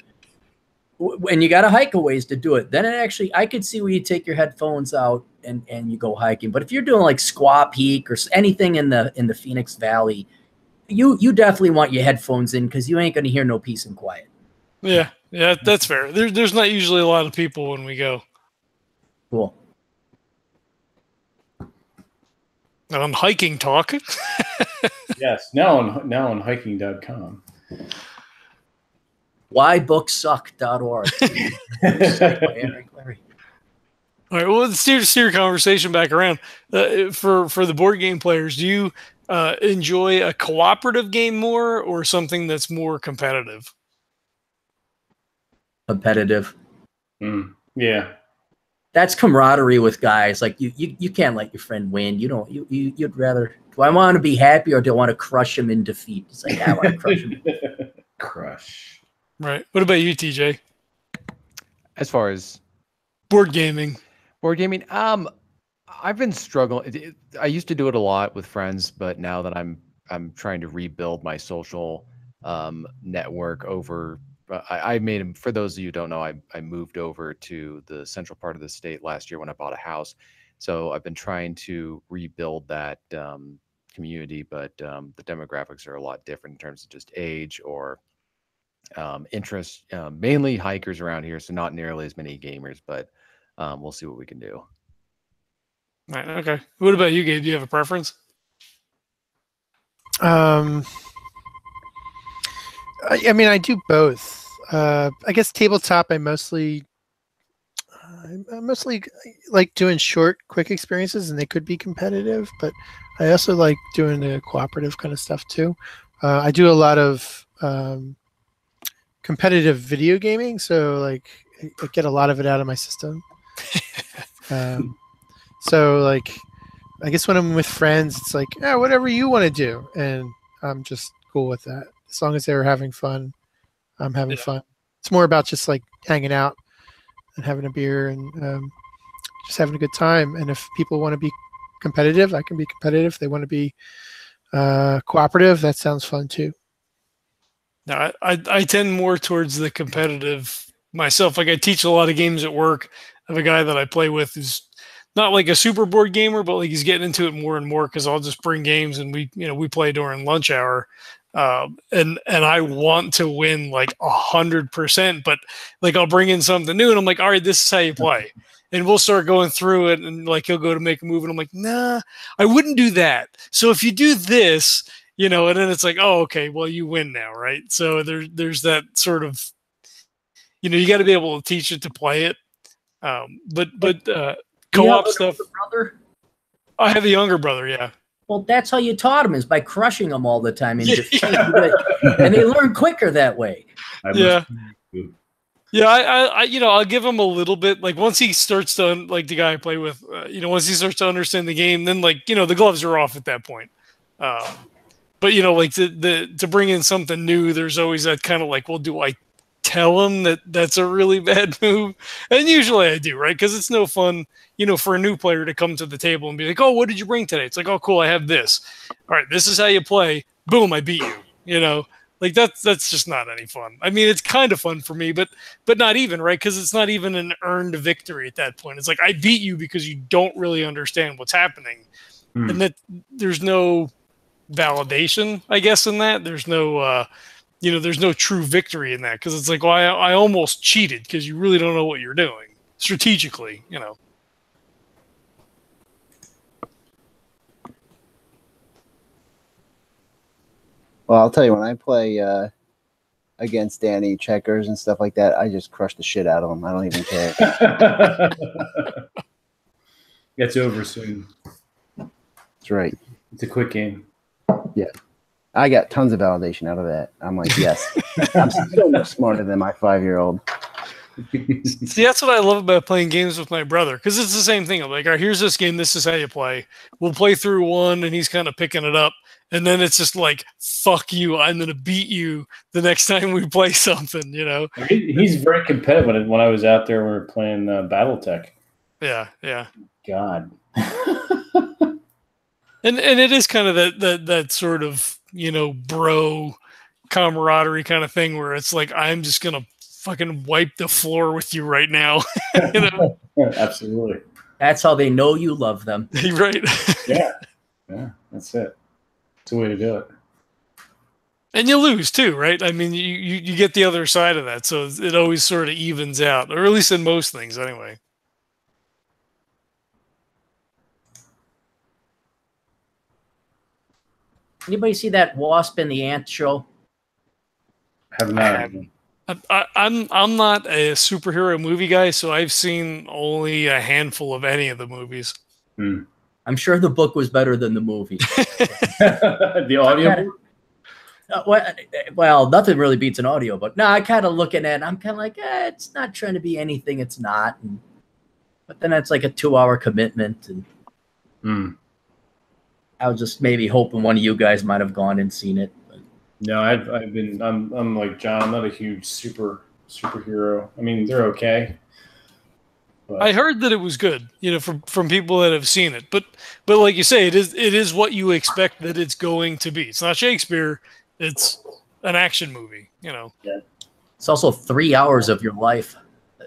And you got to hike a ways to do it. Then I could see where you take your headphones out and you go hiking. But if you're doing like Squaw Peak or anything in the Phoenix Valley, you definitely want your headphones in because you ain't going to hear no peace and quiet.
Yeah, that's fair. There's not usually a lot of people when we go.
Cool.
On hiking talk.
Yes, now on hiking.com.
Whybookssuck.org.
All right, well, let's steer conversation back around. For the board game players, do you enjoy a cooperative game more or something that's more competitive?
Competitive.
Yeah.
That's camaraderie with guys. Like you can't let your friend win. You'd rather. Do I want to be happy or do I want to crush him in defeat? It's like I want to crush him.
Crush.
Right. What about you, TJ?
As far as
board gaming,
I've been struggling. I used to do it a lot with friends, but now that I'm trying to rebuild my social network over. I made him. For those of you who don't know, I moved over to the central part of the state last year when I bought a house. So I've been trying to rebuild that community, but the demographics are a lot different in terms of just age or interest. Mainly hikers around here, so not nearly as many gamers, but we'll see what we can do.
Right. Okay. What about you, Gabe? Do you have a preference?
I do both. I guess tabletop. I mostly like doing short, quick experiences, and they could be competitive. But I also like doing the cooperative kind of stuff too. I do a lot of competitive video gaming, so like I get a lot of it out of my system. So like, I guess when I'm with friends, it's like, whatever you want to do, and I'm just cool with that as long as they're having fun. I'm having fun. It's more about just like hanging out and having a beer and just having a good time. And if people want to be competitive, I can be competitive. If they want to be cooperative, that sounds fun too.
No, I tend more towards the competitive myself. Like I teach a lot of games at work. I have a guy that I play with who's not like a super board gamer, but like he's getting into it more and more because I'll just bring games and we play during lunch hour. And I want to win like 100%, but like I'll bring in something new and I'm like, all right, this is how you play. And we'll start going through it and like he'll go to make a move and I'm like, nah, I wouldn't do that. So if you do this, and then it's like, oh, okay, well you win now, right? So there's that sort of, you got to be able to teach it to play it. But co-op stuff.
Brother?
I have a younger brother, yeah.
Well, that's how you taught them is by crushing them all the time in defeat. And they learn quicker that way.
Yeah. I'll give him a little bit. Like once he starts to, like the guy I play with, once he starts to understand the game, then like, the gloves are off at that point. But like to bring in something new, there's always that kind of like, well, do I tell him that that's a really bad move? And usually I do, right? Because it's no fun, for a new player to come to the table and be like, oh, what did you bring today? It's like, oh, cool, I have this. All right, this is how you play. Boom, I beat you. Like that's just not any fun. I mean, it's kind of fun for me, but not even, right? Because it's not even an earned victory at that point. It's like I beat you because you don't really understand what's happening. and that there's no validation, I guess, in that. There's no, there's no true victory in that, because it's like, well, I almost cheated, because you really don't know what you're doing strategically,
Well, I'll tell you, when I play against Danny checkers and stuff like that, I just crush the shit out of him. I don't even care.
Gets over soon.
That's right.
It's a quick game.
Yeah. I got tons of validation out of that. I'm like, yes, I'm so much smarter than my 5-year-old.
See, that's what I love about playing games with my brother, because it's the same thing. I'm like, all right, here's this game. This is how you play. We'll play through one, and he's kind of picking it up. And then it's just like, fuck you. I'm going to beat you the next time we play something,
He's very competitive. When I was out there, we were playing Battletech.
Yeah, yeah.
God.
And it is kind of that sort of, bro camaraderie kind of thing, where it's like, I'm just going to fucking wipe the floor with you right now.
Absolutely.
That's how they know you love them.
Right.
Yeah, that's it. It's a way to do it.
And you lose too, right? I mean, you get the other side of that, so it always sort of evens out, or at least in most things anyway.
Anybody see that Wasp and the Ant show?
Have not.
I'm not a superhero movie guy, so I've seen only a handful of any of the movies.
I'm sure the book was better than the movie.
The audio?
Well, nothing really beats an audio book. No, I kind of looking at it, I'm kind of like, it's not trying to be anything it's not. But then it's like a 2-hour commitment. And I was just maybe hoping one of you guys might have gone and seen it. But.
No, I'm like John. I'm not a huge superhero. I mean, they're okay. But.
I heard that it was good, from people that have seen it. But like you say, it is what you expect that it's going to be. It's not Shakespeare. It's an action movie,
Yeah.
It's also 3 hours of your life.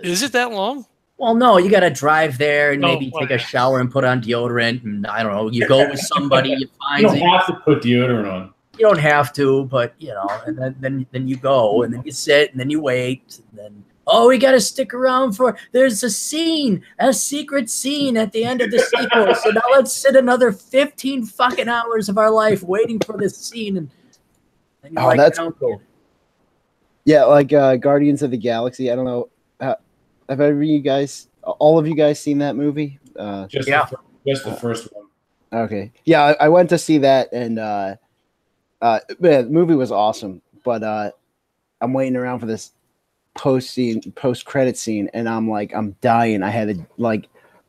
Is it that long?
Well, no, you got to drive there and maybe take a shower and put on deodorant. And I don't know, you go with somebody, you find
you don't have to put deodorant on.
You don't have to, but and then you go and then you sit and then you wait. And then, we got to stick around there's a secret scene at the end of the sequel. So now let's sit another 15 fucking hours of our life waiting for this scene. And
that's cool. Yeah, like Guardians of the Galaxy. I don't know. Have all of you guys seen that movie?
Just the first one.
Okay. Yeah, I went to see that, and man, the movie was awesome. But I'm waiting around for this post-credit scene, and I'm dying. I had a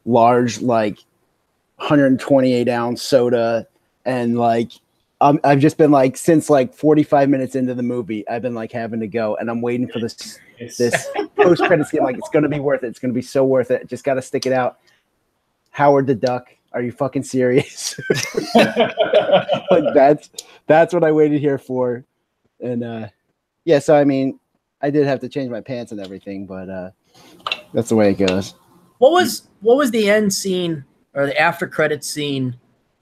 large 128-ounce soda, and I've just been since 45 minutes into the movie, I've been having to go, and I'm waiting for this post-credit scene. It's going to be worth it. It's going to be so worth it. Just got to stick it out. Howard the Duck. Are you fucking serious? That's what I waited here for. And so I mean, I did have to change my pants and everything, but that's the way it goes.
What was the end scene or the after credit scene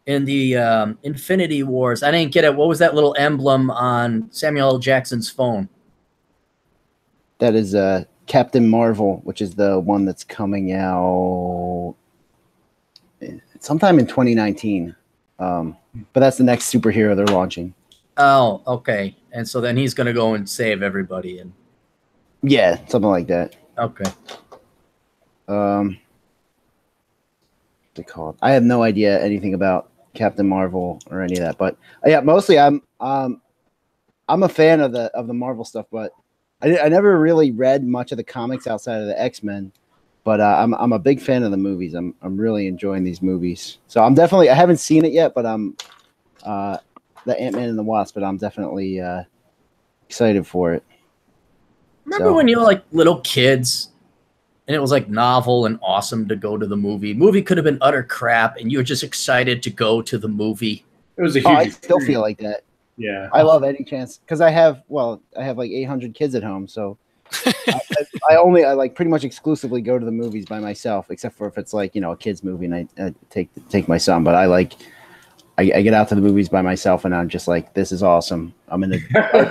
in the Infinity Wars? I didn't get it. What was that little emblem on Samuel L. Jackson's phone?
That is Captain Marvel, which is the one that's coming out sometime in 2019. But that's the next superhero they're launching.
Oh, okay. And so then he's going to go and save everybody. And
yeah, something like that.
Okay.
They call it. I have no idea anything about Captain Marvel or any of that, but yeah, mostly I'm a fan of the Marvel stuff, but I never really read much of the comics outside of the X-Men. But I'm a big fan of the movies. I'm really enjoying these movies. So I haven't seen it yet, but I'm the Ant-Man and the Wasp. But I'm definitely excited for it.
Remember when you were little kids, and it was novel and awesome to go to the movie. Movie could have been utter crap, and you were just excited to go to the movie.
It was a huge.
I still feel like that.
Yeah,
I love any chance because I have 800 kids at home, so. I pretty much exclusively go to the movies by myself, except for if it's a kids movie and I take my son. But I get out to the movies by myself, and I'm just like, this is awesome. I'm in the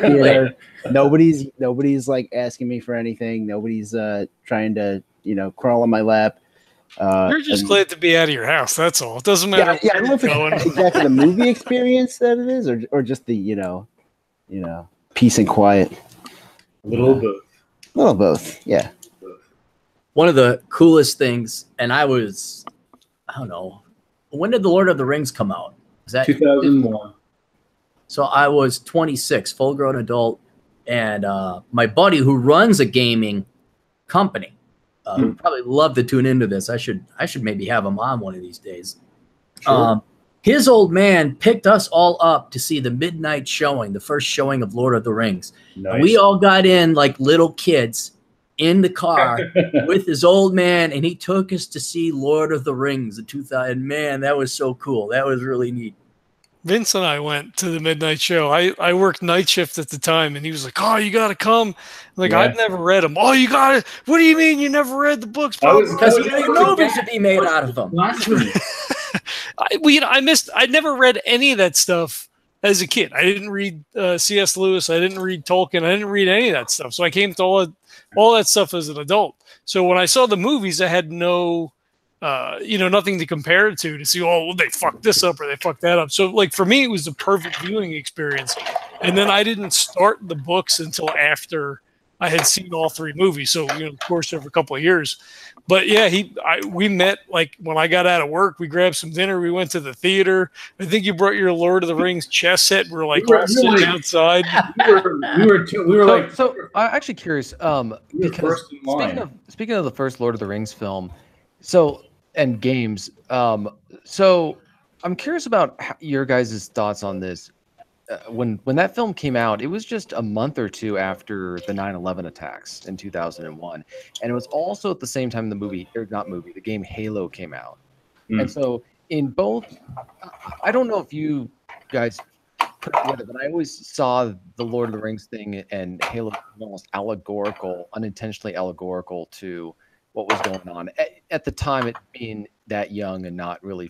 theater. Nobody's like asking me for anything. Nobody's trying to crawl on my lap.
You're just glad to be out of your house. That's all. It doesn't matter
Yeah, I
where
don't know
you're
if it's
going.
exactly the movie experience that it is, or just the peace and quiet.
A little both.
A little both. Yeah.
One of the coolest things, and I don't know, when did the Lord of the Rings come out? Was that
2001?
So I was 26, full grown adult, and my buddy who runs a gaming company, would probably love to tune into this. I should maybe have him on one of these days.
Sure.
His old man picked us all up to see the midnight showing, the first showing of Lord of the Rings.
Nice.
And we all got in like little kids in the car with his old man, and he took us to see Lord of the Rings in 2000. Man, that was so cool. That was really neat.
Vince and I went to the midnight show. I worked night shift at the time, and he was like, "Oh, you got to come." Like, I've never read them. Oh, you got to. What do you mean you never read the books?
Because movies to be made out of them.
I never read any of that stuff as a kid. I didn't read C.S. Lewis. I didn't read Tolkien. I didn't read any of that stuff. So I came to all that stuff as an adult. So when I saw the movies, I had no, nothing to compare it to see, oh, well, they fucked this up or they fucked that up. So like for me, it was the perfect viewing experience. And then I didn't start the books until after I had seen all three movies. So, of course, over a couple of years. But yeah, we met like when I got out of work. We grabbed some dinner. We went to the theater. I think you brought your Lord of the Rings chess set. We were like all sitting outside.
We were like.
So I'm actually curious. Because
first in line.
speaking of the first Lord of the Rings film, and games. So I'm curious about your guys' thoughts on this. When that film came out, it was just a month or two after the 9/11 attacks in 2001, and it was also at the same time the game Halo came out. And so in both, I don't know if you guys put it together, but I always saw the Lord of the Rings thing and Halo almost unintentionally allegorical to what was going on at the time, it being that young and not really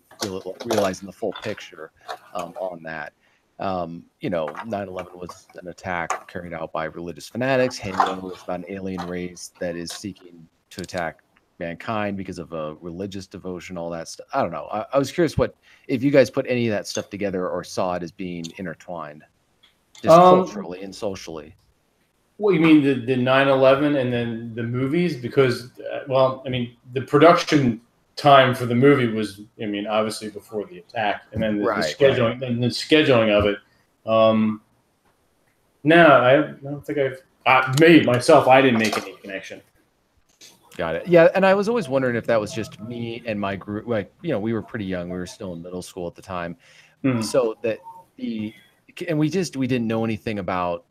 realizing the full picture on that. 9/11 was an attack carried out by religious fanatics. Halo is about an alien race that is seeking to attack mankind because of a religious devotion, all that stuff. I don't know. I was curious if you guys put any of that stuff together or saw it as being intertwined, just culturally and socially.
What, you mean the 9/11 and then the movies? Because, the production time for the movie was, obviously before the attack, and then the scheduling of it. No, I don't think I've made myself. I didn't make any connection.
Got it. Yeah, and I was always wondering if that was just me and my group. Like, we were pretty young. We were still in middle school at the time, so that we didn't know anything about.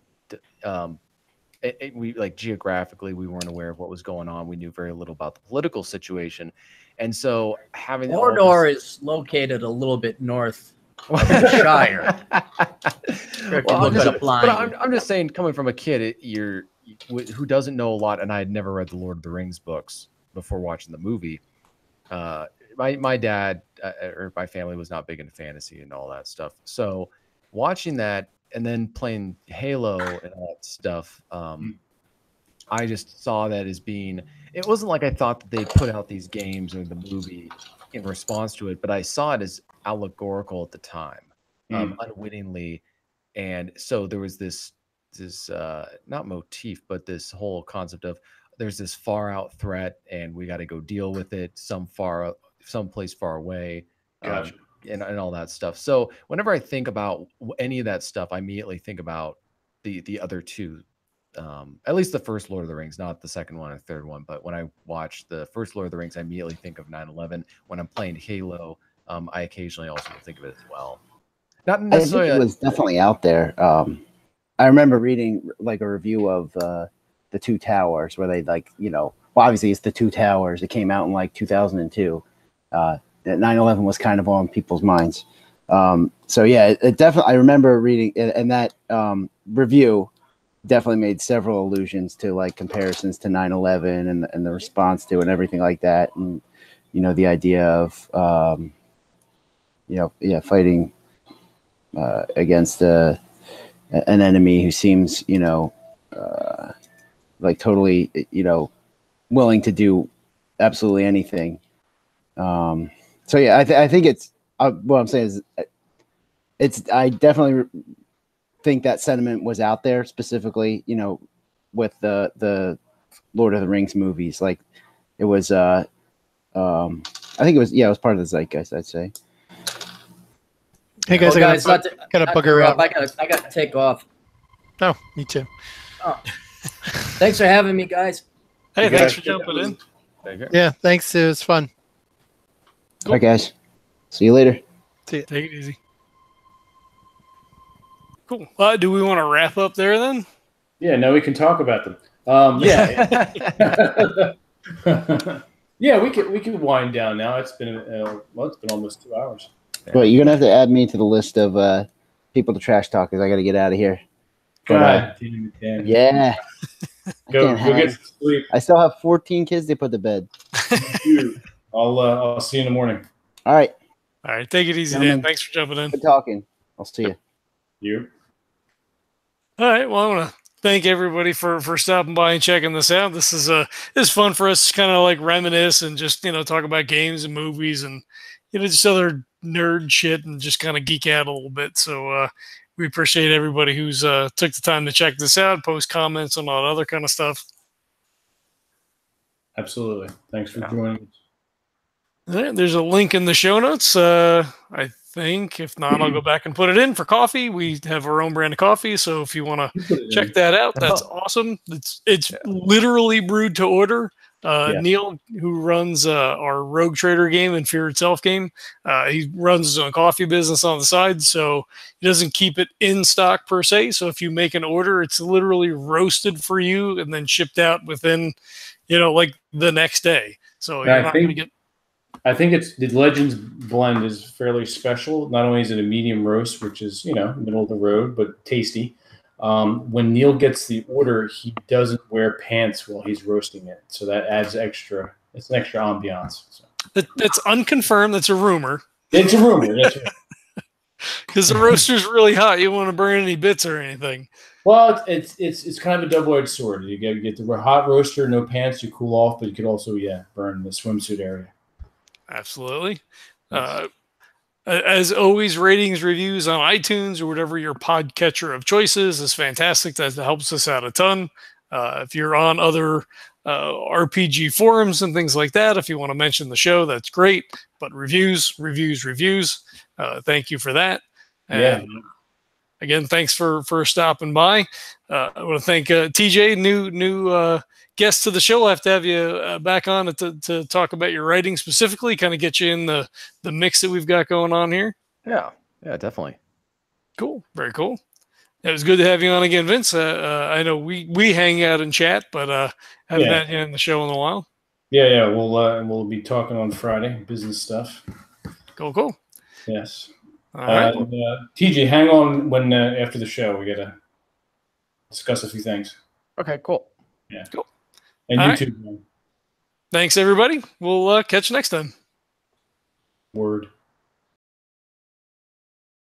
We like geographically, we weren't aware of what was going on. We knew very little about the political situation, and so having
Mordor is located a little bit north of the Shire.
I'm just saying, coming from a kid, who doesn't know a lot, and I had never read the Lord of the Rings books before watching the movie. My dad or my family was not big into fantasy and all that stuff, so watching that. And then playing Halo and all that stuff, I just saw that as being. It wasn't like I thought that they put out these games or the movie in response to it, but I saw it as allegorical at the time, unwittingly, and so there was this not motif, but this whole concept of there's this far out threat, and we got to go deal with it someplace far away.
Gotcha.
And all that stuff. So whenever I think about any of that stuff, I immediately think about the other two, at least the first Lord of the Rings, not the second one or third one. But when I watch the first Lord of the Rings, I immediately think of 9/11. When I'm playing Halo, I occasionally also think of it as well. Not necessarily.
I think it was definitely out there. I remember reading like a review of the Two Towers, where they obviously it's the Two Towers. It came out in like 2002. That 9/11 was kind of on people's minds. So yeah, it definitely. I remember reading, and that review definitely made several allusions to like comparisons to 9/11 and the response to it and everything like that, and the idea of fighting against an enemy who seems, like totally, willing to do absolutely anything. So yeah, I think it's what I'm saying is I definitely think that sentiment was out there specifically, with the Lord of the Rings movies. Like it was, I think it was part of the zeitgeist, I'd say.
Hey guys,
Well,
I
guys,
gotta bugger out.
I gotta take off.
Oh, me too.
Oh. Thanks for having me, guys.
Hey,
You
thanks
guys-
for jumping in.
Take care.
Yeah, thanks. It was fun.
All right, guys. See you later.
See ya.
Take it easy. Cool. Do we want to wrap up there then?
Yeah, now we can talk about them. Yeah. Yeah, we could wind down now. It's been it's been almost 2 hours.
But you're gonna have to add me to the list of people to trash talk because I got to get out of here.
God damn it, Dan.
Yeah.
Go
can't
get some sleep.
I still have 14 kids to put to bed.
You. I'll see you in the morning.
All right.
All right. Take it easy, Dan.
Gentlemen.
Thanks for jumping in.
Good talking. I'll see you.
You.
All right. Well, I want to thank everybody for stopping by and checking this out. This is fun for us to kind of like reminisce and just, talk about games and movies and, just other nerd shit and just kind of geek out a little bit. So we appreciate everybody who's took the time to check this out, post comments and all that other kind of stuff.
Absolutely. Thanks for joining us.
All right, there's a link in the show notes. I think. If not, I'll go back and put it in for coffee. We have our own brand of coffee, so if you want to check that out, that's awesome. It's literally brewed to order. Neil, who runs our Rogue Trader game and Fear Itself game, he runs his own coffee business on the side, so he doesn't keep it in stock per se. So if you make an order, it's literally roasted for you and then shipped out within, like the next day. So you're not going to get.
I think it's the Legends blend is fairly special. Not only is it a medium roast, which is middle of the road but tasty. When Neil gets the order, he doesn't wear pants while he's roasting it, so that adds extra. It's an extra ambiance. So.
That's unconfirmed. That's a rumor.
It's a rumor.
Because the roaster's really hot. You don't want to burn any bits or anything.
Well, it's kind of a double-edged sword. You get the hot roaster, no pants, you cool off, but you could also burn the swimsuit area.
Absolutely. As always, ratings, reviews on iTunes or whatever your podcatcher of choice is fantastic. That helps us out a ton. If you're on other RPG forums and things like that, if you want to mention the show, that's great. But reviews. Thank you for that. And again, thanks for stopping by. I want to thank TJ, new guest to the show. I'll have to have you back on to talk about your writing specifically, kind of get you in the mix that we've got going on here.
Yeah, definitely.
Cool. Very cool. It was good to have you on again, Vince. I know we hang out and chat, but haven't had you on the show in a while.
Yeah. We'll be talking on Friday, business stuff.
Cool.
Yes.
All right.
TJ, hang on when after the show we gotta discuss a few things.
Okay, cool.
Yeah.
Cool.
And
All
you
right.
too, man.
Thanks, everybody. We'll catch you next time.
Word.